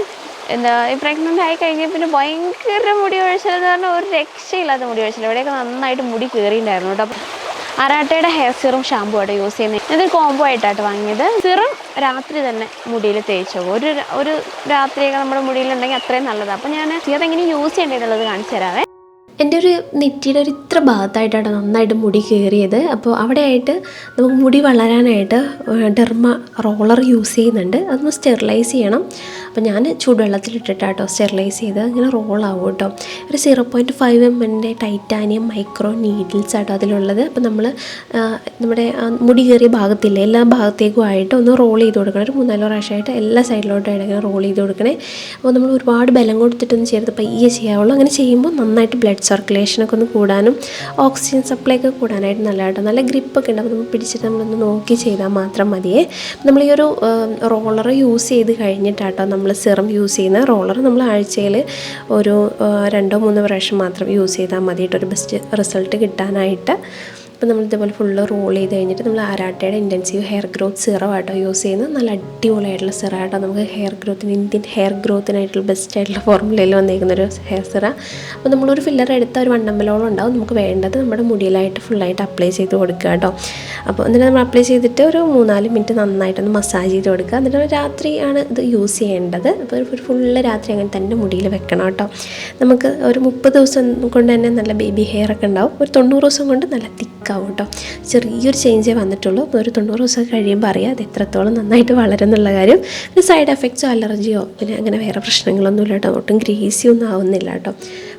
ഈ പ്രഗ്നൻ്റ് ആയി കഴിഞ്ഞാൽ പിന്നെ ഭയങ്കര മുടി കൊഴിച്ചിലെന്ന് പറഞ്ഞാൽ ഒരു രക്ഷയില്ലാത്ത മുടി കൊഴിച്ചിൽ. ഇവിടെയൊക്കെ നന്നായിട്ട് മുടി കയറിയിട്ടുണ്ടായിരുന്നു കേട്ടോ. അപ്പോൾ അരാട്ടയുടെ ഹെയർ സിറും ഷാമ്പൂ ആയിട്ട് യൂസ് ചെയ്യുന്നത്. ഇതൊരു കോംബോ ആയിട്ടാണ് വാങ്ങിയത്. സിറും രാത്രി തന്നെ മുടിയിൽ തേച്ചോ. ഒരു രാത്രിയൊക്കെ നമ്മുടെ മുടിയിലുണ്ടെങ്കിൽ അത്രയും നല്ലതാണ്. അപ്പോൾ ഞാൻ അതെങ്ങനെ യൂസ് ചെയ്യേണ്ടതെന്നുള്ളത് കാണിച്ചു തരാവേ. എൻ്റെ ഒരു നെറ്റിയുടെ ഒരു ഇത്ര ഭാഗത്തായിട്ടാണ് നന്നായിട്ട് മുടി കയറിയത്. അപ്പോൾ അവിടെയായിട്ട് നമുക്ക് മുടി വളരാനായിട്ട് ഡെർമ റോളർ യൂസ് ചെയ്യുന്നുണ്ട്. അതൊന്ന് സ്റ്റെറിലൈസ് ചെയ്യണം. അപ്പോൾ ഞാൻ ചൂടുവെള്ളത്തിലിട്ടിട്ടാട്ടോ സ്റ്റെറിലൈസ് ചെയ്ത് ഇങ്ങനെ റോളാവും കേട്ടോ. ഒരു 0.5 mm ടൈറ്റാനിയം മൈക്രോ നീഡിൽസ് ആട്ടോ അതിലുള്ളത്. അപ്പോൾ നമ്മൾ നമ്മുടെ മുടി കയറിയ ഭാഗത്തില്ലേ, എല്ലാ ഭാഗത്തേക്കും ആയിട്ട് ഒന്ന് റോൾ ചെയ്ത് കൊടുക്കണം. ഒരു 3-4 പ്രാവശ്യമായിട്ട് എല്ലാ സൈഡിലോട്ടായിട്ട് ഇങ്ങനെ റോൾ ചെയ്ത് കൊടുക്കണേ. അപ്പോൾ നമ്മൾ ഒരുപാട് ബലം കൊടുത്തിട്ടൊന്നും ചെയ്ത് പയ്യെ ചെയ്യാവുള്ളൂ. അങ്ങനെ ചെയ്യുമ്പോൾ നന്നായിട്ട് ബ്ലഡ് സർക്കുലേഷനൊക്കെ ഒന്ന് കൂടാനും ഓക്സിജൻ സപ്ലൈ ഒക്കെ കൂടാനായിട്ട് നല്ലതായിട്ട് നല്ല ഗ്രിപ്പൊക്കെ ഉണ്ട്. അപ്പോൾ നമ്മൾ പിടിച്ചിട്ട് നമ്മളൊന്ന് നോക്കി ചെയ്താൽ മാത്രം മതിയേ. നമ്മൾ ഈ ഒരു റോളർ യൂസ് ചെയ്ത് കഴിഞ്ഞിട്ടാട്ടോ നമ്മൾ സിറം യൂസ് ചെയ്യുന്ന റോളർ നമ്മൾ ആഴ്ചയിൽ ഒരു 2-3 പ്രാവശ്യം മാത്രം യൂസ് ചെയ്താൽ മതിയിട്ട് ഒരു ബെസ്റ്റ് റിസൾട്ട് കിട്ടാനായിട്ട്. അപ്പോൾ നമ്മൾ ഇതേപോലെ ഫുള്ള് റോൾ ചെയ്ത് കഴിഞ്ഞിട്ട് നമ്മൾ ആരാട്ടയുടെ ഇൻറ്റൻസീവ് ഹെയർ ഗ്രോത്ത് സിറം ആട്ടോ യൂസ് ചെയ്യുന്നത്. നല്ല അടിപൊളിയായിട്ടുള്ള സിറം ആട്ടോ. നമുക്ക് ഹെയർ ഗ്രോത്തിന് ഇന്ത്യൻ ഹെയർ ഗ്രോത്തിനായിട്ടുള്ള ബെസ്റ്റ് ആയിട്ടുള്ള ഫോർമുലയിൽ വന്നിരിക്കുന്നൊരു ഹെയർ സിറ. അപ്പോൾ നമ്മളൊരു ഫില്ലർ എടുത്ത ഒരു 1 ml ഉണ്ടാവും. നമുക്ക് വേണ്ടത് നമ്മുടെ മുടിയിലായിട്ട് ഫുള്ളായിട്ട് അപ്ലൈ ചെയ്ത് കൊടുക്കുക കേട്ടോ. അപ്പോൾ എന്നിട്ട് നമ്മൾ അപ്ലൈ ചെയ്തിട്ട് ഒരു 3-4 മിനിറ്റ് നന്നായിട്ടൊന്ന് മസാജ് ചെയ്ത് കൊടുക്കുക. എന്നിട്ട് രാത്രിയാണ് ഇത് യൂസ് ചെയ്യേണ്ടത്. അപ്പോൾ ഒരു ഫുള്ള് രാത്രി അങ്ങനെ തന്നെ മുടിയിൽ വെക്കണം കേട്ടോ. നമുക്ക് ഒരു 30 ദിവസം കൊണ്ട് തന്നെ നല്ല ബേബി ഹെയർ ഒക്കെ ഉണ്ടാവും. ഒരു 90 ദിവസം കൊണ്ട് നല്ല തിക്കാവും കേട്ടോ. ചെറിയൊരു ചേഞ്ചേ വന്നിട്ടുള്ളൂ. ഒരു 90 ദിവസം കഴിയുമ്പോൾ അറിയാം അത് എത്രത്തോളം നന്നായിട്ട് വളരുന്നുള്ള കാര്യം. പിന്നെ സൈഡ് എഫക്ട്സോ അലർജിയോ പിന്നെ അങ്ങനെ വേറെ പ്രശ്നങ്ങളൊന്നും ഇല്ല കേട്ടോ. ഒട്ടും ഗ്രീസി ഒന്നും ആവുന്നില്ല കേട്ടോ.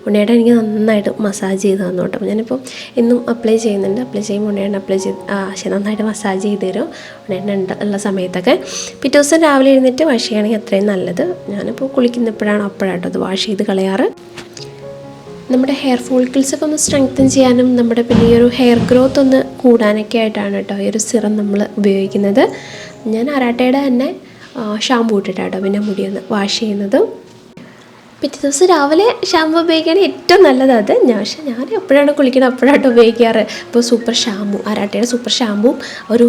ഉണ്ണിയേട്ടൻ എനിക്ക് നന്നായിട്ട് മസാജ് ചെയ്ത് തന്നു കേട്ടോ. ഞാനിപ്പോൾ എന്നും അപ്ലൈ ചെയ്യുന്നുണ്ട്. അപ്ലൈ ചെയ്യുമ്പോൾ ഉണ്ണിയേട്ടൻ അപ്ലൈ ചെയ്ത് നന്നായിട്ട് മസാജ് ചെയ്ത് തരും ഉണ്ണിയേട്ടൻ ഉള്ള സമയത്തൊക്കെ. പിറ്റേ ദിവസം രാവിലെ എഴുന്നേറ്റ് വാഷ് ചെയ്യുകയാണെങ്കിൽ അത്രയും നല്ലത്. ഞാനിപ്പോൾ കുളിക്കുന്നപ്പോഴാണ് അപ്പോഴാട്ടോ അത് വാഷ് ചെയ്ത് കളയാറ്. നമ്മുടെ ഹെയർ ഫോളിക്കിൾസൊക്കെ ഒന്ന് സ്ട്രെങ്തൻ ചെയ്യാനും നമ്മുടെ പിന്നെ ഈ ഒരു ഹെയർ ഗ്രോത്ത് ഒന്ന് കൂടാനൊക്കെ ആയിട്ടാണ് കേട്ടോ ഈ ഒരു സിറം നമ്മൾ ഉപയോഗിക്കുന്നത്. ഞാൻ അരാട്ടയുടെ തന്നെ ഷാമ്പൂ ഇട്ടിട്ടാട്ടോ പിന്നെ മുടിയൊന്ന് വാഷ് ചെയ്യുന്നത്. പിറ്റേ ദിവസം രാവിലെ ഷാമ്പു ഉപയോഗിക്കുകയാണെങ്കിൽ ഏറ്റവും നല്ലത് അത്. പക്ഷേ ഞാൻ എപ്പോഴാണ് കുളിക്കുന്നത് അപ്പോഴാട്ടോ ഉപയോഗിക്കാറ്. അപ്പോൾ സൂപ്പർ ഷാമ്പു അരാട്ടയുടെ സൂപ്പർ ഷാമ്പുവും ഒരു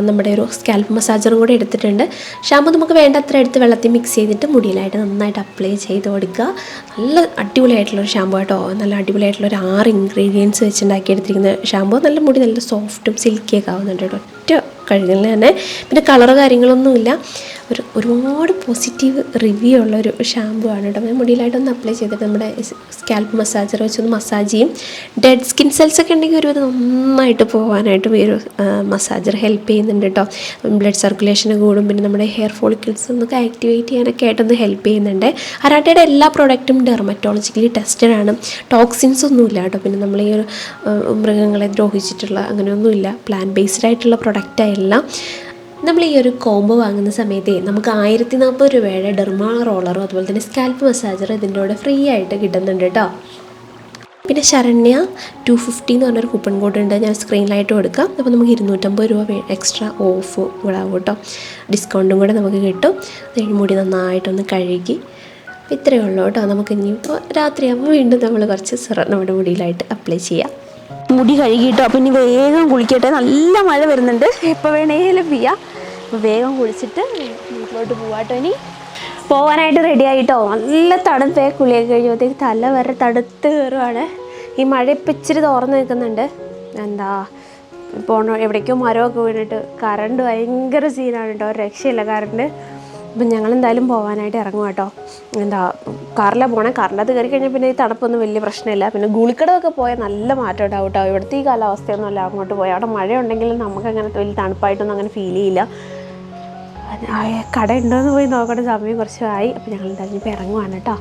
നമ്മുടെ ഒരു സ്കാൽപ്പ് മസാജറും കൂടെ എടുത്തിട്ടുണ്ട്. ഷാമ്പു നമുക്ക് വേണ്ടത്ര എടുത്ത് വെള്ളത്തിൽ മിക്സ് ചെയ്തിട്ട് മുടിയിലായിട്ട് നന്നായിട്ട് അപ്ലൈ ചെയ്ത് കൊടുക്കുക. നല്ല അടിപൊളിയായിട്ടുള്ളൊരു ഷാമ്പു കേട്ടോ. നല്ല അടിപൊളിയായിട്ടുള്ളൊരു 6 ഇൻഗ്രീഡിയൻസ് വെച്ചുണ്ടാക്കി എടുത്തിരിക്കുന്ന ഷാമ്പു. നല്ല മുടി നല്ല സോഫ്റ്റും സിൽക്കിയൊക്കെ ആവുന്നുണ്ട് കേട്ടോ ഒറ്റ കഴുകലിൽ തന്നെ. പിന്നെ കളറ് കാര്യങ്ങളൊന്നുമില്ല. ഒരുപാട് പോസിറ്റീവ് റിവ്യൂ ഉള്ളൊരു ഷാമ്പു ആണ് കേട്ടോ. ഞാൻ മുടിയിലായിട്ടൊന്ന് അപ്ലൈ ചെയ്തിട്ട് നമ്മുടെ സ്കാൽപ്പ് മസാജർ വെച്ചൊന്ന് മസാജ് ചെയ്യും. ഡെഡ് സ്കിൻ സെൽസ് ഒക്കെ ഉണ്ടെങ്കിൽ ഒരു നന്നായിട്ട് പോകാനായിട്ടും ഈ ഒരു മസാജർ ഹെൽപ്പ് ചെയ്യുന്നുണ്ട് കേട്ടോ. ബ്ലഡ് സർക്കുലേഷൻ കൂടും. പിന്നെ നമ്മുടെ ഹെയർ ഫോളിക്കിൾസ് ഒന്ന് ആക്ടിവേറ്റ് ചെയ്യാനൊക്കെ ആയിട്ടൊന്ന് ഹെൽപ്പ് ചെയ്യുന്നുണ്ട്. അരാട്ടയുടെ എല്ലാ പ്രോഡക്റ്റും ഡെർമറ്റോളജിക്കലി ടെസ്റ്റഡ് ആണ്. ടോക്സിൻസ് ഒന്നുമില്ല കേട്ടോ. പിന്നെ നമ്മൾ ഈ ഒരു മൃഗങ്ങളെ ദ്രോഹിച്ചിട്ടുള്ള അങ്ങനെയൊന്നുമില്ല. പ്ലാന്റ് ബേസ്ഡ് ആയിട്ടുള്ള പ്രൊഡക്റ്റായെല്ലാം. നമ്മൾ ഈ ഒരു കോംബോ വാങ്ങുന്ന സമയത്ത് നമുക്ക് 1040 രൂപയുടെ ഡെർമ റോളറും അതുപോലെ തന്നെ സ്കാൽപ്പ് മസാജർ ഇതിൻ്റെ കൂടെ ഫ്രീ ആയിട്ട് കിട്ടുന്നുണ്ട് കേട്ടോ. പിന്നെ ശരണ്യ 250 എന്ന് പറഞ്ഞൊരു കൂപ്പൺ കോഡ് ഉണ്ട്, ഞാൻ സ്ക്രീനിലായിട്ട് കൊടുക്കാം. അപ്പോൾ നമുക്ക് 250 രൂപ എക്സ്ട്രാ ഓഫും കൂടെ ആവും കേട്ടോ, ഡിസ്കൗണ്ടും കൂടെ നമുക്ക് കിട്ടും. അതിന് മുടി നന്നായിട്ടൊന്ന് കഴുകി, ഇത്രയേ ഉള്ളൂ കേട്ടോ. നമുക്ക് ഇനിയിപ്പോൾ രാത്രിയാകുമ്പോൾ വീണ്ടും നമ്മൾ കുറച്ച് സിറം നമ്മുടെ മുടിയിലായിട്ട് അപ്ലൈ ചെയ്യാം. മുടി കഴുകിയിട്ടോ, അപ്പം ഇനി വേഗം കുളിക്കട്ടെ. നല്ല മഴ വരുന്നുണ്ട്, എപ്പോൾ വേണേലും പെയ്യാം. അപ്പോൾ വേഗം കുളിച്ചിട്ട് വീട്ടിലോട്ട് പോവാട്ടോ. ഇനി പോകാനായിട്ട് റെഡി ആയിട്ടോ. നല്ല തണുപ്പേ, കുളിയൊക്കെ കഴിയുമ്പോഴത്തേക്ക് തല വരെ തണുത്ത് കയറുവാണ്. ഈ മഴ ഇപ്പം ഇച്ചിരി തോർന്ന് നിൽക്കുന്നുണ്ട്. എന്താ എവിടേക്കോ മരമൊക്കെ വീണിട്ട് കറണ്ട് ഭയങ്കര സീനാണ് കേട്ടോ, ഒരു രക്ഷയില്ല കറണ്ട്. അപ്പം ഞങ്ങളെന്തായാലും പോകാനായിട്ട് ഇറങ്ങും കേട്ടോ. എന്താ കാറിലാണ് പോകണേ. കാറിനകത്ത് കയറി കഴിഞ്ഞാൽ പിന്നെ ഈ തണുപ്പൊന്നും വലിയ പ്രശ്നമില്ല. പിന്നെ ഗുളിക്കടമൊക്കെ പോയാൽ നല്ല മാറ്റം ഉണ്ടാവും കേട്ടോ. ഇവിടുത്തെ ഈ കാലാവസ്ഥയൊന്നുമല്ല അങ്ങോട്ട് പോയാൽ. അവിടെ മഴ ഉണ്ടെങ്കിലും നമുക്കങ്ങനെ വലിയ തണുപ്പായിട്ടൊന്നും അങ്ങനെ ഫീൽ ചെയ്യില്ല. കട ഉണ്ടോയെന്ന് പോയി നോക്കേണ്ട സമയം കുറച്ചായി. അപ്പോൾ ഞങ്ങൾ എന്തായാലും ഇപ്പോൾ ഇറങ്ങുവാണ് കേട്ടോ.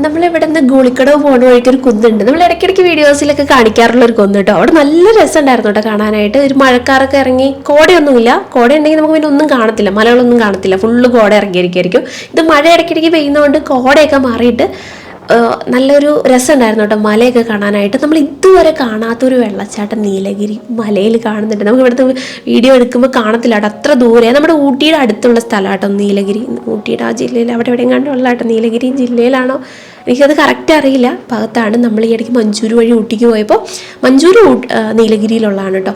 നമ്മളിവിടെ നിന്ന് ഗുളിക്കടവ് പോകുന്ന വഴിക്ക് ഒരു കുന്നുണ്ട്, നമ്മൾ ഇടയ്ക്കിടയ്ക്ക് വീഡിയോസിലൊക്കെ കാണിക്കാറുള്ള ഒരു കുന്ന് കേട്ടോ. അവിടെ നല്ല രസമുണ്ടായിരുന്നു കേട്ടോ കാണാനായിട്ട്. ഒരു മഴക്കാരൊക്കെ ഇറങ്ങി, കോടയൊന്നുമില്ല. കോട ഉണ്ടെങ്കിൽ നമുക്ക് പിന്നെ ഒന്നും കാണത്തില്ല, മലകളൊന്നും കാണത്തില്ല, ഫുള്ള് കോട ഇറങ്ങിയിരിക്കും. ഇത് മഴ ഇടയ്ക്കിടയ്ക്ക് പെയ്യുന്നതുകൊണ്ട് കോടയൊക്കെ മാറിയിട്ട് നല്ലൊരു രസമുണ്ടായിരുന്നു കേട്ടോ മലയൊക്കെ കാണാനായിട്ട്. നമ്മൾ ഇതുവരെ കാണാത്തൊരു വെള്ളച്ചാട്ടം നീലഗിരി മലയിൽ കാണുന്നുണ്ട്. നമുക്ക് ഇവിടുത്തെ വീഡിയോ എടുക്കുമ്പോൾ കാണത്തില്ല കേട്ടോ, അത്ര ദൂരെ. നമ്മുടെ ഊട്ടിയുടെ അടുത്തുള്ള സ്ഥലം കേട്ടോ നീലഗിരി. ഊട്ടിയുടെ ആ ജില്ലയിൽ അവിടെ എവിടെയും കണ്ടുള്ള കേട്ടോ, നീലഗിരി ജില്ലയിലാണോ എനിക്കത് കറക്റ്റ് അറിയില്ല. ഭാഗത്താണ്. നമ്മൾ ഈ ഇടയ്ക്ക് മഞ്ചൂര് വഴി ഊട്ടിക്ക് പോയപ്പോൾ മഞ്ചൂര് നീലഗിരിയിലുള്ളതാണ് കേട്ടോ.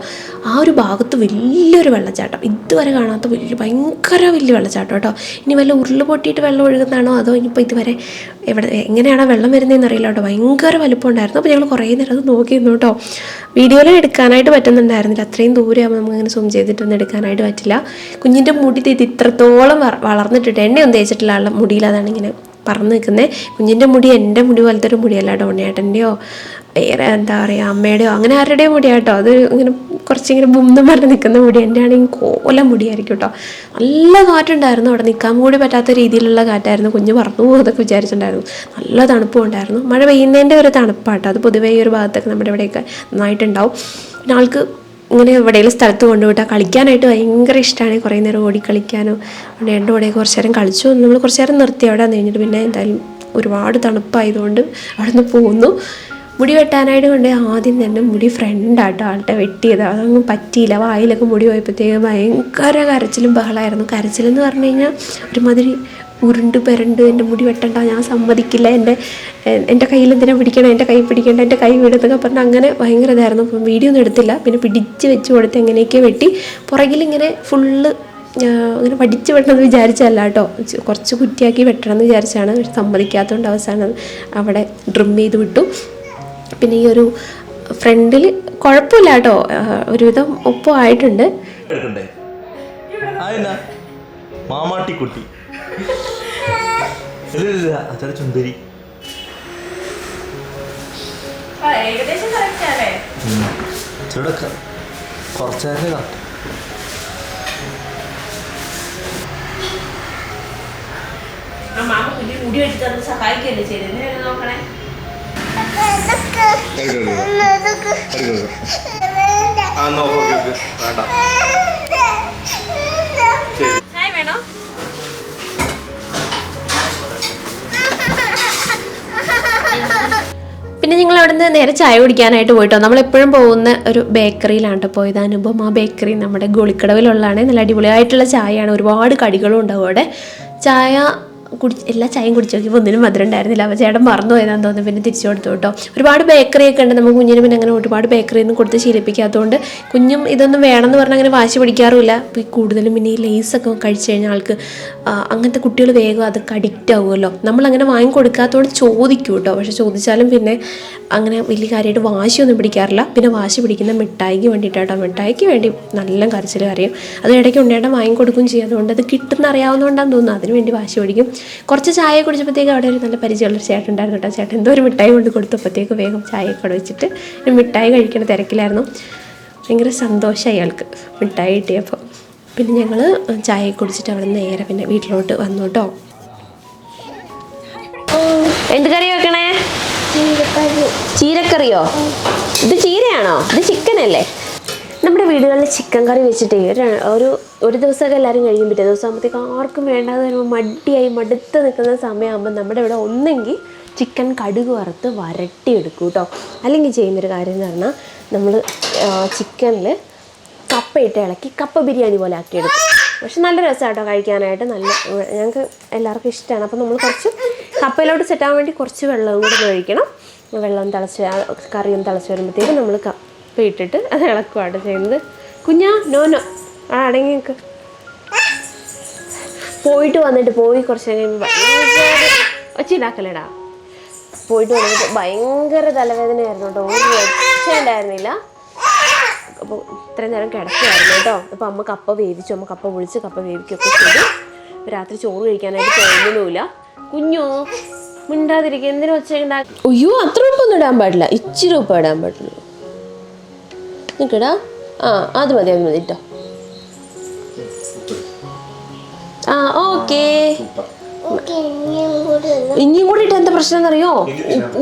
ആ ഒരു ഭാഗത്ത് വലിയൊരു വെള്ളച്ചാട്ടം, ഇതുവരെ കാണാത്ത ഭയങ്കര വലിയ വെള്ളച്ചാട്ടം കേട്ടോ. ഇനി വല്ല ഉരുള് പൊട്ടിയിട്ട് വെള്ളം ഒഴുകുന്നതാണോ അതോ ഇനിയിപ്പോൾ ഇതുവരെ എങ്ങനെയാണോ വെള്ളം വരുന്നതെന്ന് അറിയില്ല കേട്ടോ. ഭയങ്കര വലുപ്പം ഉണ്ടായിരുന്നു. അപ്പോൾ ഞങ്ങൾ കുറേ നേരം അത് നോക്കിയിരുന്നു കേട്ടോ. വീഡിയോയിൽ എടുക്കാനായിട്ട് പറ്റുന്നുണ്ടായിരുന്നില്ല, അത്രയും ദൂരെയാകുമ്പോൾ നമുക്കങ്ങനെ സൂം ചെയ്തിട്ടൊന്നും എടുക്കാനായിട്ട് പറ്റില്ല. കുഞ്ഞിൻ്റെ മുടി ഇത് ഇത്രത്തോളം വളർന്നിട്ടിട്ട് എണ്ണയൊന്നും തേച്ചിട്ടില്ല ആളുടെ മുടിയിൽ, അതാണ് ഇങ്ങനെ പറന്ന് നിൽക്കുന്നത്. കുഞ്ഞിൻ്റെ മുടി എൻ്റെ മുടി പോലത്തെ ഒരു മുടിയല്ല, ഡോണിയേട്ടൻ്റെയോ വേറെ എന്താ പറയുക അമ്മയുടെയോ അങ്ങനെ ആരുടെയോ മുടിയാട്ടോ. അത് ഇങ്ങനെ കുറച്ചിങ്ങനെ ബുംന്ന് പറഞ്ഞ് നിൽക്കുന്ന മുടി. എൻ്റെ ആണെങ്കിൽ കോല മുടിയായിരിക്കും കേട്ടോ. നല്ല കാറ്റുണ്ടായിരുന്നു, അവിടെ നിൽക്കാൻ കൂടി പറ്റാത്ത രീതിയിലുള്ള കാറ്റായിരുന്നു. കുഞ്ഞ് പറന്നു പോകുന്നതൊക്കെ വിചാരിച്ചിട്ടുണ്ടായിരുന്നു. നല്ല തണുപ്പും ഉണ്ടായിരുന്നു. മഴ പെയ്യുന്നതിൻ്റെ ഒരു തണുപ്പാട്ടോ. അത് പൊതുവേ ഈ ഒരു ഭാഗത്തൊക്കെ നമ്മുടെ ഇവിടെയൊക്കെ നന്നായിട്ടുണ്ടാവും. പിന്നെ ആൾക്ക് ഇങ്ങനെ എവിടെയെങ്കിലും സ്ഥലത്ത് കൊണ്ടുപോയിട്ടാൽ കളിക്കാനായിട്ട് ഭയങ്കര ഇഷ്ടമാണ്. കുറേ നേരം ഓടി കളിക്കാനോ എൻ്റെ കൂടെ കുറച്ച് നേരം കളിച്ചു. നമ്മൾ കുറച്ച് നേരം നിർത്തി അവിടെ കഴിഞ്ഞിട്ട് പിന്നെ എന്തായാലും ഒരുപാട് തണുപ്പായതുകൊണ്ട് അവിടെ നിന്ന് പോന്നു. മുടി വെട്ടാനായിട്ട് കൊണ്ട് ആദ്യം തന്നെ മുടി ഫ്രണ്ടാട്ടോ ആളുടെ വെട്ടിയത്. അതൊന്നും പറ്റിയില്ല. വായിലൊക്കെ മുടി പോയപ്പോഴത്തേക്ക് ഭയങ്കര കരച്ചിലും ബഹളമായിരുന്നു. കരച്ചിലെന്ന് പറഞ്ഞു കഴിഞ്ഞാൽ ഒരുമാതിരി ഉരുണ്ട് പെരണ്ട് എൻ്റെ മുടി വെട്ടണ്ട, ഞാൻ സമ്മതിക്കില്ല, എൻ്റെ കയ്യിൽ എന്തിനാ പിടിക്കണം, എൻ്റെ കൈ പിടിക്കേണ്ട, എൻ്റെ കൈ വിടുന്നൊക്കെ പറഞ്ഞാൽ അങ്ങനെ ഭയങ്കര ഇതായിരുന്നു. അപ്പം വീഡിയോ ഒന്നും എടുത്തില്ല. പിന്നെ പിടിച്ച് വെച്ച് കൊടുത്ത് എങ്ങനെയൊക്കെ വെട്ടി. പുറകിലിങ്ങനെ ഫുള്ള് അങ്ങനെ വടിച്ച് വെട്ടണമെന്ന് വിചാരിച്ചല്ല കേട്ടോ, കുറച്ച് കുറ്റിയാക്കി വെട്ടണമെന്ന് വിചാരിച്ചാണ്. സമ്മതിക്കാത്തതുകൊണ്ട് അവസാനം അവിടെ ഡ്രിം ചെയ്ത് വിട്ടു. പിന്നെ ഈ ഒരു ഫ്രണ്ടിൽ കുഴപ്പമില്ല കേട്ടോ, ഒരുവിധം ഒപ്പം ആയിട്ടുണ്ട്. മാമാട്ടിക്കുട്ടി ചുന്ദരി കുറച്ചേരെ മുടി വെച്ചിട്ട് സഹായിക്കല്ലേ ചെയ്തേ നോക്കണേ. വേണോ? പിന്നെ ഞങ്ങൾ അവിടെ നിന്ന് നേരെ ചായ കുടിക്കാനായിട്ട് പോയിട്ടോ. നമ്മളെപ്പോഴും പോകുന്ന ഒരു ബേക്കറിയിലാണ് കേട്ടോ പോയത്. അനുപമ ബേക്കറി നമ്മുടെ ഗോളിക്കടവിലുള്ളതാണ്. നല്ല അടിപൊളിയായിട്ടുള്ള ചായയാണ്, ഒരുപാട് കടികളും ഉണ്ടാവും അവിടെ. ചായ എല്ലാ ചായയും കുടിച്ച് നോക്കിയപ്പോൾ ഒന്നിനും മധുരം ഉണ്ടായിരുന്നില്ല. അപ്പോൾ ചേട്ടൻ മറന്നു പോയതാന്ന് തോന്നുന്നു. പിന്നെ തിരിച്ചു കൊടുത്തു കേട്ടോ. ഒരുപാട് ബേക്കറിയൊക്കെ ഉണ്ട്. നമുക്ക് കുഞ്ഞിന് പിന്നെ അങ്ങനെ ഒരുപാട് ബേക്കറിയൊന്നും കൊടുത്ത് ശീലിപ്പിക്കാത്തതുകൊണ്ട് കുഞ്ഞും ഇതൊന്നും വേണമെന്ന് പറഞ്ഞാൽ അങ്ങനെ വാശി പിടിക്കാറുമില്ല. അപ്പോൾ ഈ കൂടുതലും പിന്നെ ഈ ലേസൊക്കെ കഴിച്ച് കഴിഞ്ഞാൽ ആൾക്ക് അങ്ങനത്തെ കുട്ടികൾ വേഗം അതൊക്കെ അഡിക്റ്റ് ആവുമല്ലോ. നമ്മളങ്ങനെ വാങ്ങിക്കൊടുക്കാത്തതുകൊണ്ട് ചോദിക്കും കേട്ടോ. പക്ഷെ ചോദിച്ചാലും പിന്നെ അങ്ങനെ വലിയ കാര്യമായിട്ട് വാശിയൊന്നും പിടിക്കാറില്ല. പിന്നെ വാശി പിടിക്കുന്ന മിഠായിക്ക് വേണ്ടിയിട്ടാട്ടോ. മിഠായിക്ക് വേണ്ടി നല്ല കരച്ചിൽ കരയും. അത് ഇടയ്ക്ക് ഉണ്ടേട്ടൻ വാങ്ങിക്കൊടുക്കുകയും ചെയ്യും. അതുകൊണ്ട് അത് കിട്ടുന്ന അറിയാവുന്നതുകൊണ്ടാന്ന് തോന്നുന്നു അതിന് വേണ്ടി വാശി പിടിക്കും. കുറച്ച് ചായ കുടിച്ചപ്പോഴത്തേക്ക് അവിടെ ഒരു നല്ല പരിചയമുള്ളൊരു ചേട്ടൻ ഉണ്ടായിരുന്നു കേട്ടോ. ചേട്ടൻ എന്തോ ഒരു മിഠായി കൊണ്ട് കൊടുത്തപ്പോഴത്തേക്ക് വേഗം ചായയൊക്കെ അവിടെ വെച്ചിട്ട് മിഠായി കഴിക്കുന്ന തിരക്കിലായിരുന്നു. ഭയങ്കര സന്തോഷമായി അയാൾക്ക് മിഠായി കിട്ടിയപ്പോൾ. പിന്നെ ഞങ്ങൾ ചായ കുടിച്ചിട്ട് അവിടെ നിന്ന് നേരെ പിന്നെ വീട്ടിലോട്ട് വന്നു കേട്ടോ. എന്ത് കറി വെക്കണേ? ചീരക്കറിയോ? ഇത് ചീരയാണോ? ഇത് ചിക്കനല്ലേ? നമ്മുടെ വീടുകളിൽ ചിക്കൻ കറി വെച്ചിട്ട് ഒരു ദിവസമൊക്കെ എല്ലാവരും കഴിയും. പിറ്റേ ദിവസം ആകുമ്പോഴത്തേക്ക് ആർക്കും വേണ്ടാതെ വരുമ്പോൾ മടുത്ത് നിൽക്കുന്ന സമയമാകുമ്പോൾ നമ്മുടെ ഇവിടെ ഒന്നെങ്കിൽ ചിക്കൻ കടുക് വറുത്ത് വരട്ടിയെടുക്കും കേട്ടോ. അല്ലെങ്കിൽ ചെയ്യുന്നൊരു കാര്യം എന്ന് പറഞ്ഞാൽ നമ്മൾ ചിക്കനിൽ കപ്പയിട്ട് ഇളക്കി കപ്പ ബിരിയാണി പോലെ ആക്കിയെടുക്കും. പക്ഷെ നല്ല രസമാണ് കേട്ടോ കഴിക്കാനായിട്ട്. ഞങ്ങൾക്ക് എല്ലാവർക്കും ഇഷ്ടമാണ്. അപ്പോൾ നമ്മൾ കുറച്ച് കപ്പയിലോട്ട് സെറ്റാകാൻ വേണ്ടി കുറച്ച് വെള്ളവും കൂടെ ഒഴിക്കണം. വെള്ളം കറിയും തിളച്ച് വരുമ്പോഴത്തേക്കും നമ്മൾ കപ്പ ഇട്ടിട്ട് അത് ഇളക്കുവാണ് ചെയ്യുന്നത്. കുഞ്ഞാ നോനോ അടങ്ങി നിൽക്ക്. പോയിട്ട് വന്നിട്ട് കുറച്ച് കഴിയുമ്പോൾ ഒച്ചയിലാക്കല്ലേടാ. പോയിട്ട് വന്നിട്ട് ഭയങ്കര തലവേദനയായിരുന്നു കേട്ടോ. ഒരു രക്ഷ ഉണ്ടായിരുന്നില്ല. അപ്പോൾ ഇത്രയും നേരം കിടക്കുകയായിരുന്നു കേട്ടോ. അപ്പോൾ അമ്മ കപ്പ വേവിച്ചു. അമ്മ കപ്പ പൊളിച്ച് കപ്പ വേവിക്കുകയൊക്കെ ചെയ്തു. രാത്രി ചോറ് കഴിക്കാനായിട്ട് തോന്നുന്നുമില്ല. കുഞ്ഞോ മിണ്ടാതിരിക്കുക, എന്തിനും ഒച്ചയുണ്ടാക്കി. അയ്യോ അത്ര ഉപ്പൊന്നും ഇടാൻ പാടില്ല, ഇച്ചിരി ഉപ്പ് ഇടാൻ പാടില്ല. നിൽക്കടാ. അത് മതി കേട്ടോ. ഓക്കേ. ഇനിയും കൂടി ഇട്ട് എന്താ പ്രശ്നം എന്നറിയോ?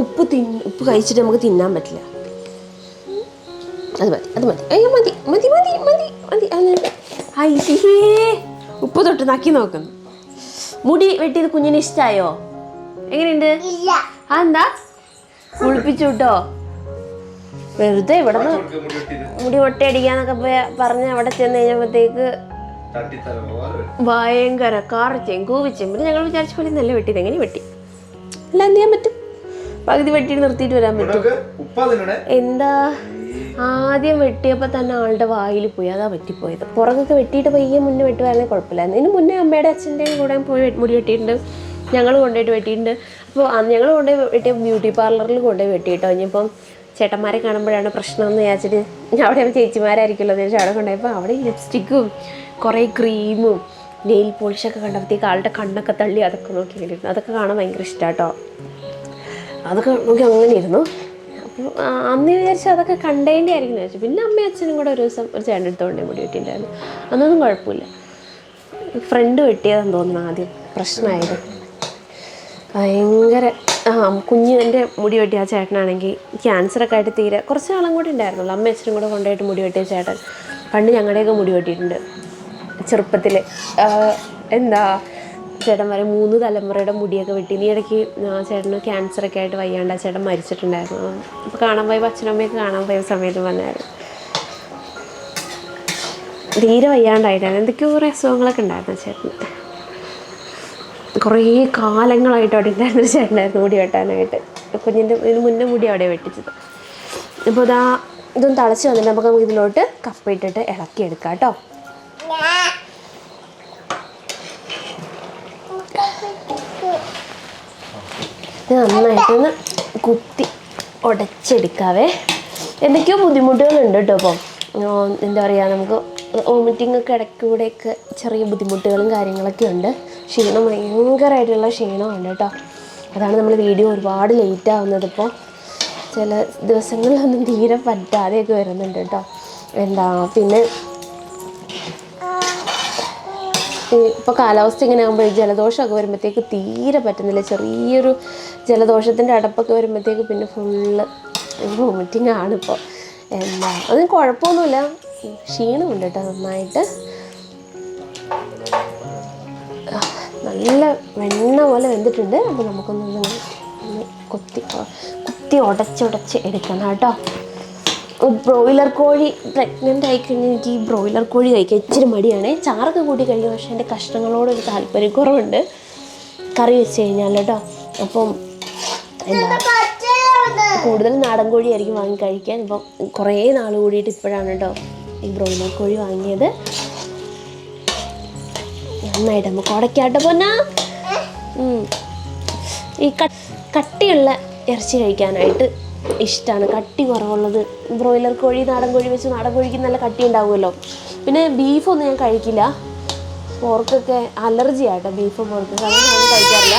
ഉപ്പ് കഴിച്ചിട്ട് നമുക്ക് തിന്നാൻ പറ്റില്ല. അത് മതി അയ്യോ മതി മതി മതി മതി മതി. അയ്യേ ഉപ്പ് തൊട്ട് നക്കി നോക്കുന്നു. മുടി വെട്ടിയത് കുഞ്ഞിന് ഇഷ്ടായോ? എങ്ങനെയുണ്ട്? എന്താ കുളിപ്പിച്ചു കേട്ടോ. വെറുതെ ഇവിടെ നിന്ന് മുടി ഒട്ടയടിക്കാന്നൊക്കെ പറഞ്ഞ് അവിടെ ചെന്ന് കഴിഞ്ഞപ്പോഴത്തേക്ക് ഭയങ്കര കാർച്ചയും കൂവിച്ചും. പിന്നെ ഞങ്ങൾ വിചാരിച്ച പോലെ നല്ല വെട്ടിയത്. എങ്ങനെ വെട്ടി അല്ല എന്ത് ചെയ്യാൻ പറ്റും? പകുതി വെട്ടിയിട്ട് നിർത്തിയിട്ട് വരാൻ പറ്റും? എന്താ ആദ്യം വെട്ടിയപ്പോൾ തന്നെ ആളുടെ വായിൽ പോയി, അതാ പറ്റിപ്പോയത്. പുറകൊക്കെ വെട്ടിയിട്ട് പയ്യെ മുന്നേ വെട്ടുവായിരുന്നെങ്കിൽ കുഴപ്പമില്ലായിരുന്നു. ഇതിന് മുന്നേ അമ്മയുടെ അച്ഛൻ്റെയും കൂടെ പോയി മുടി വെട്ടിയിട്ടുണ്ട്. ഞങ്ങൾ കൊണ്ടുപോയിട്ട് വെട്ടിയിട്ടുണ്ട്. അപ്പോൾ ഞങ്ങൾ കൊണ്ടുപോയി വെട്ടിയ ബ്യൂട്ടി പാർലറിൽ കൊണ്ടുപോയി വെട്ടിയിട്ടോ. ഇനിയിപ്പം ചേട്ടന്മാരെ കാണുമ്പോഴാണ് പ്രശ്നം എന്ന് വിചാരിച്ചിട്ട് അവിടെ ചേച്ചിമാരായിരിക്കുമല്ലോ എന്ന് വെച്ചാൽ അവിടെ കൊണ്ടുപോയപ്പോൾ അവിടെ ലിപ്സ്റ്റിക്കും കുറേ ക്രീമും നെയിൽ പോളിഷൊക്കെ കണ്ടപ്പോഴത്തേക്ക് ആളുടെ കണ്ണൊക്കെ തള്ളി അതൊക്കെ നോക്കിയിരുന്നു. അതൊക്കെ കാണാൻ ഭയങ്കര ഇഷ്ടമാണ് കേട്ടോ. അതൊക്കെ നോക്കി അങ്ങനെ ഇരുന്നു. അപ്പോൾ അന്ന് വിചാരിച്ചാൽ അതൊക്കെ കണ്ടേണ്ടി ആയിരിക്കും വിചാരിച്ചു. പിന്നെ അമ്മയും അച്ഛനും കൂടെ ഒരു ദിവസം ഒരു ചേട്ടൻ എടുത്തുകൊണ്ടേ മുടി വെട്ടിയിട്ടുണ്ടായിരുന്നു. അന്നൊന്നും കുഴപ്പമില്ല. ഫ്രണ്ട് വെട്ടിയതെന്ന് തോന്നുന്നു ആദ്യം പ്രശ്നമായത്. ഭയങ്കര കുഞ്ഞിൻ്റെ മുടി വെട്ടിയ ആ ചേട്ടനാണെങ്കിൽ ക്യാൻസറൊക്കെ ആയിട്ട് തീരെ കുറച്ച് നാളും കൂടി ഉണ്ടായിരുന്നുള്ളൂ. അമ്മ അച്ഛനും കൂടെ കൊണ്ടുപോയിട്ട് മുടി വെട്ടിയ ചേട്ടൻ പണ്ട് ഞങ്ങളുടെയൊക്കെ മുടി വെട്ടിയിട്ടുണ്ട് ചെറുപ്പത്തിൽ. എന്താ ചേട്ടന്മാരെ 3 തലമുറയുടെ മുടിയൊക്കെ വെട്ടി. ഈ ഇടയ്ക്ക് ചേട്ടന് ക്യാൻസറൊക്കെ ആയിട്ട് വയ്യാണ്ട് ആ ചേട്ടൻ മരിച്ചിട്ടുണ്ടായിരുന്നു. അപ്പോൾ കാണാൻ പോയപ്പോൾ അച്ഛനമ്മയൊക്കെ കാണാൻ പോയ സമയത്ത് വന്നായിരുന്നു. തീരെ വയ്യാണ്ടായിട്ടായിരുന്നു. എന്തൊക്കെയോ കുറേ അസുഖങ്ങളൊക്കെ ഉണ്ടായിരുന്നു ചേട്ടന്. കുറേ കാലങ്ങളായിട്ട് അവിടെ ഉണ്ടായിരുന്നൊരു ചേട്ടനായിരുന്നു മുടി വെട്ടാനായിട്ട്. കുഞ്ഞിൻ്റെ ഇതിന് മുന്നേ മുടി അവിടെ വെട്ടിച്ചത്. അപ്പോൾ ഇതൊന്ന് തിളച്ച് വന്നിട്ട് നമുക്ക് ഇതിലോട്ട് കപ്പ ഇട്ടിട്ട് ഇളക്കിയെടുക്കാം കേട്ടോ. ഇത് നന്നായിട്ടൊന്ന് കുത്തി ഉടച്ചെടുക്കാവേ. എന്തൊക്കെയോ ബുദ്ധിമുട്ടുകളുണ്ട് കേട്ടോ. അപ്പം എന്താ പറയുക, നമുക്ക് വോമിറ്റിംഗ് ഒക്കെ ഇടയ്ക്കൂടെയൊക്കെ ചെറിയ ബുദ്ധിമുട്ടുകളും കാര്യങ്ങളൊക്കെ ഉണ്ട്. ക്ഷീണം ഭയങ്കരമായിട്ടുള്ള ക്ഷീണമുണ്ട് കേട്ടോ. അതാണ് നമ്മൾ വീഡിയോ ഒരുപാട് ലേറ്റ് ആവുന്നത്. ഇപ്പോൾ ചില ദിവസങ്ങളിലൊന്നും തീരെ പറ്റാതെയൊക്കെ വരുന്നുണ്ട് കേട്ടോ. പിന്നെ ഇപ്പോൾ കാലാവസ്ഥ ഇങ്ങനെ ആകുമ്പോൾ ജലദോഷമൊക്കെ വരുമ്പോഴത്തേക്ക് തീരെ പറ്റുന്നില്ല. ചെറിയൊരു ജലദോഷത്തിൻ്റെ അടപ്പൊക്കെ വരുമ്പോഴത്തേക്ക് പിന്നെ ഫുള്ള് വോമിറ്റിംഗ് ആണിപ്പോൾ. അതിന് കുഴപ്പമൊന്നുമില്ല, ക്ഷീണമുണ്ട് കേട്ടോ നന്നായിട്ട്. നല്ല വെണ്ണ പോലെ വെന്തിട്ടുണ്ട്. അപ്പോൾ നമുക്കൊന്ന് കുത്തി ഉടച്ച് എടുക്കണം കേട്ടോ. ബ്രോയിലർ കോഴി പ്രഗ്നൻ്റ് ആയിക്കഴിഞ്ഞാൽ എനിക്ക് ഈ ബ്രോയിലർ കോഴി കഴിക്കാൻ ഇച്ചിരി മടിയാണ്. ചാറൊക്കെ കൂട്ടി കഴിക്കും, പക്ഷേ എൻ്റെ കഷ്ണങ്ങളോടൊരു താല്പര്യക്കുറവുണ്ട് കറി വെച്ച് കഴിഞ്ഞാൽ കേട്ടോ. അപ്പം കൂടുതൽ നാടൻ കോഴിയായിരിക്കും വാങ്ങി കഴിക്കാൻ. ഇപ്പം കുറേ നാൾ കൂടിയിട്ട് ഇപ്പോഴാണ് കേട്ടോ ഈ ബ്രോയിലർ കോഴി വാങ്ങിയത്. നന്നായിട്ട് നമുക്ക് ഉടക്കാട്ടോ പൊന്നാ. ഈ കട്ടിയുള്ള ഇറച്ചി കഴിക്കാനായിട്ട് ഇഷ്ടമാണ്. കട്ടി കുറവുള്ളത് ബ്രോയിലർ കോഴി നാടൻ കോഴി വെച്ച് നാടൻ കോഴിക്ക് നല്ല കട്ടി ഉണ്ടാവുമല്ലോ. പിന്നെ ബീഫൊന്നും ഞാൻ കഴിക്കില്ല. പോർക്കൊക്കെ അലർജി ആട്ടോ, ബീഫ് പോർക്ക് അതൊന്നും കഴിക്കാറില്ല.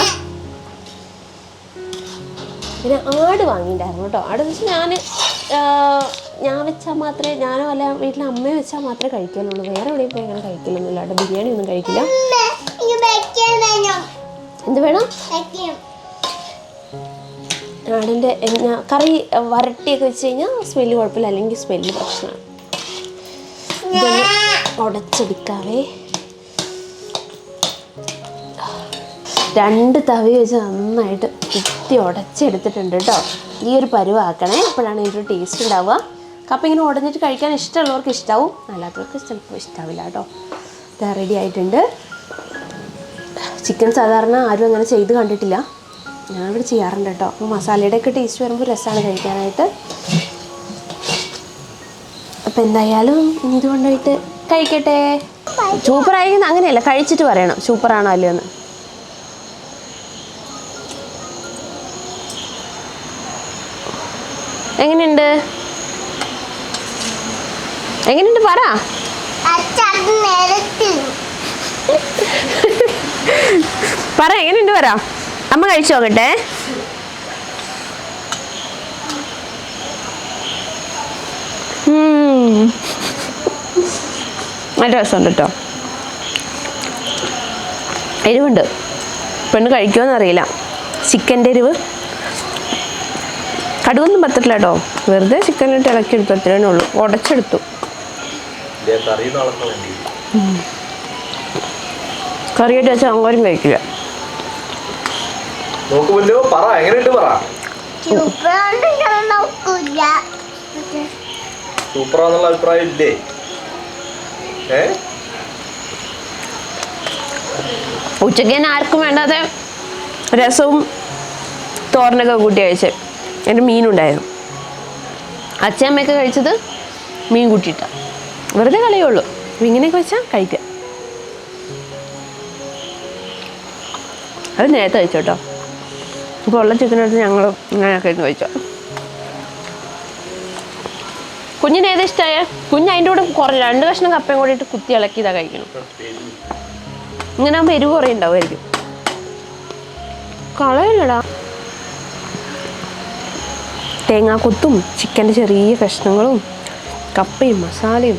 പിന്നെ ആട് വാങ്ങിയിട്ടുണ്ടായിരുന്നു കേട്ടോ. ആട് വെച്ച് ഞാൻ വെച്ചാൽ മാത്രമേ, ഞാനോ അല്ല വീട്ടിലെ അമ്മയെ വെച്ചാൽ മാത്രമേ കഴിക്കാനുള്ളൂ. വേറെ എവിടെയും പോയി അങ്ങനെ കഴിക്കലൊന്നുമില്ല കേട്ടോ. ബിരിയാണി ഒന്നും കഴിക്കില്ല. എന്ത് വേണം? ആടിൻ്റെ കറി വരട്ടിയൊക്കെ വെച്ച് കഴിഞ്ഞാൽ സ്മെല്ല് കുഴപ്പമില്ല, അല്ലെങ്കിൽ സ്മെല്ല് പ്രശ്നമാണ്. ഇതൊന്ന് ഉടച്ചെടുക്കാവേ. 2 തവി വെച്ച് നന്നായിട്ട് കുത്തി ഉടച്ചെടുത്തിട്ടുണ്ട് കേട്ടോ. ഈ ഒരു പരുവാക്കണേ, അപ്പോഴാണ് ഇതിൻ്റെ ടേസ്റ്റ് ഉണ്ടാവുക. കപ്പ ഇങ്ങനെ ഉടഞ്ഞിട്ട് കഴിക്കാൻ ഇഷ്ടമുള്ളവർക്ക് ഇഷ്ടാവും, അല്ലാത്തവർക്ക് ചിലപ്പോൾ ഇഷ്ടാവില്ല കേട്ടോ. ഇത് റെഡി ആയിട്ടുണ്ട്. ചിക്കൻ സാധാരണ ആരും അങ്ങനെ ചെയ്ത് കണ്ടിട്ടില്ല, ഞാനിവിടെ ചെയ്യാറുണ്ട് കേട്ടോ. അപ്പോൾ മസാലയുടെയൊക്കെ ടേസ്റ്റ് വരുമ്പോൾ രസമാണ് കഴിക്കാനായിട്ട്. അപ്പം എന്തായാലും ഇനി ഇത് കൊണ്ടുപോയിട്ട് കഴിക്കട്ടെ. സൂപ്പറായി അങ്ങനെയല്ല, കഴിച്ചിട്ട് പറയണം സൂപ്പറാണോ അല്ലയോ എന്ന്. എങ്ങനെയുണ്ട് എങ്ങനെയുണ്ട് പറ. പറ എങ്ങനെയുണ്ട് പറ. അമ്മ കഴിച്ചു നോക്കട്ടെ. നല്ല രസമുണ്ട് കേട്ടോ. എരിവുണ്ട്, പെണ്ണ് കഴിക്കുമോയെന്ന് അറിയില്ല. ചിക്കൻ്റെ എരിവ് കടുകൊന്നും പറ്റില്ല കേട്ടോ, വെറുതെ ചിക്കനിട്ട് ഇളക്കിയെടുത്തു, അത്രേ ഉള്ളൂ. ഉടച്ചെടുത്തു. കറിയായിട്ട് വെച്ചാൽ അങ്ങോട്ടും കഴിക്കില്ല. സൂപ്പറാന്നുള്ള അഭിപ്രായം ഇല്ലേ? ഉച്ചയ്ക്ക് തന്നെ ആർക്കും വേണ്ടാതെ രസവും തോരനൊക്കെ കൂട്ടി കഴിച്ച്. എൻ്റെ മീനുണ്ടായിരുന്നു. അച്ഛയമ്മയൊക്കെ കഴിച്ചത് മീൻ കൂട്ടിയിട്ടാണ്. വെറുതെ കളയുള്ളൂ. അപ്പം ഇങ്ങനെയൊക്കെ വെച്ചാൽ കഴിക്കുക. അത് നേരത്തെ കഴിച്ചു കേട്ടോ. ഇപ്പോൾ ഉള്ള ചിക്കനെടുത്ത് ഞങ്ങൾ ഇങ്ങനെയൊക്കെ ഇരുന്ന് കഴിച്ചോ. കുഞ്ഞിന് ഏതാ ഇഷ്ടമായ? കുഞ്ഞ് അതിൻ്റെ കൂടെ 2 കഷ്ണം കപ്പയും കൂടിയിട്ട് കുത്തി ഇളക്കി ഇതാ കഴിക്കണം. ഇങ്ങനെ ആകുമ്പോൾ എരിവ് കുറേ ഉണ്ടാവുമായിരിക്കും. കളയില്ലടാ. തേങ്ങാക്കൊത്തും ചിക്കൻ്റെ ചെറിയ കഷ്ണങ്ങളും കപ്പയും മസാലയും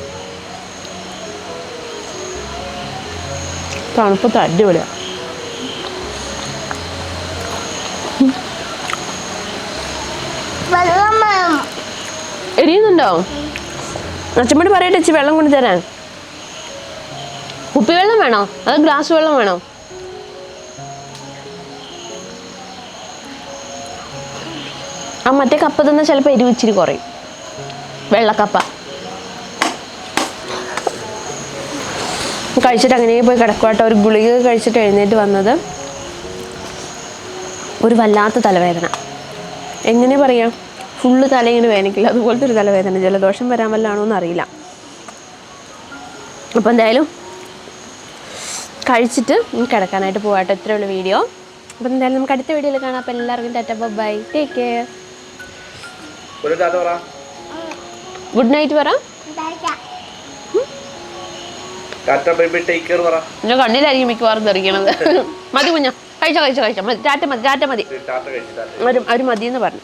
തണുപ്പത്ത് അടിപൊളിയാണ്. എരിയുന്നുണ്ടോ? അച്ഛമ്മോട് പറയട്ടെ ഇച്ചി വെള്ളം കൊണ്ട് തരാൻ. കുപ്പിവെള്ളം വേണോ അതോ ഗ്ലാസ് വെള്ളം വേണോ? ആ മറ്റേ കപ്പ തന്നെ ചിലപ്പോൾ എരിവ് ഇച്ചിരി കുറയും. വെള്ളക്കപ്പ കഴിച്ചിട്ട് അങ്ങനെ പോയി കിടക്കുവാട്ടോ. ഒരു ഗുളിക കഴിച്ചിട്ട് എഴുന്നേറ്റ് വന്നത് ഒരു വല്ലാത്ത തലവേദന. എങ്ങനെ പറയാം, ഫുള്ള് തലയിങ്ങനെ വേദനിക്കില്ല, അതുപോലത്തെ ഒരു തലവേദന. ജലദോഷം വരാൻ വല്ലാണോ എന്നറിയില്ല. അപ്പോൾ എന്തായാലും കഴിച്ചിട്ട് കിടക്കാനായിട്ട് പോകാട്ടോ. ഇത്രയുള്ള വീഡിയോ. അപ്പോൾ എന്തായാലും നമുക്ക് അടുത്ത വീഡിയോയിൽ കാണാം. അപ്പോൾ എല്ലാവർക്കും Tata by, take care, good night പറ. എൻ്റെ കണ്ണിലായിരിക്കും മിക്കവാറും തെറിക്കണത്. മതി കുഞ്ഞ, കഴിച്ചോ മതി, ടാറ്റ മതി, ഒരു മതിയെന്ന് പറഞ്ഞു.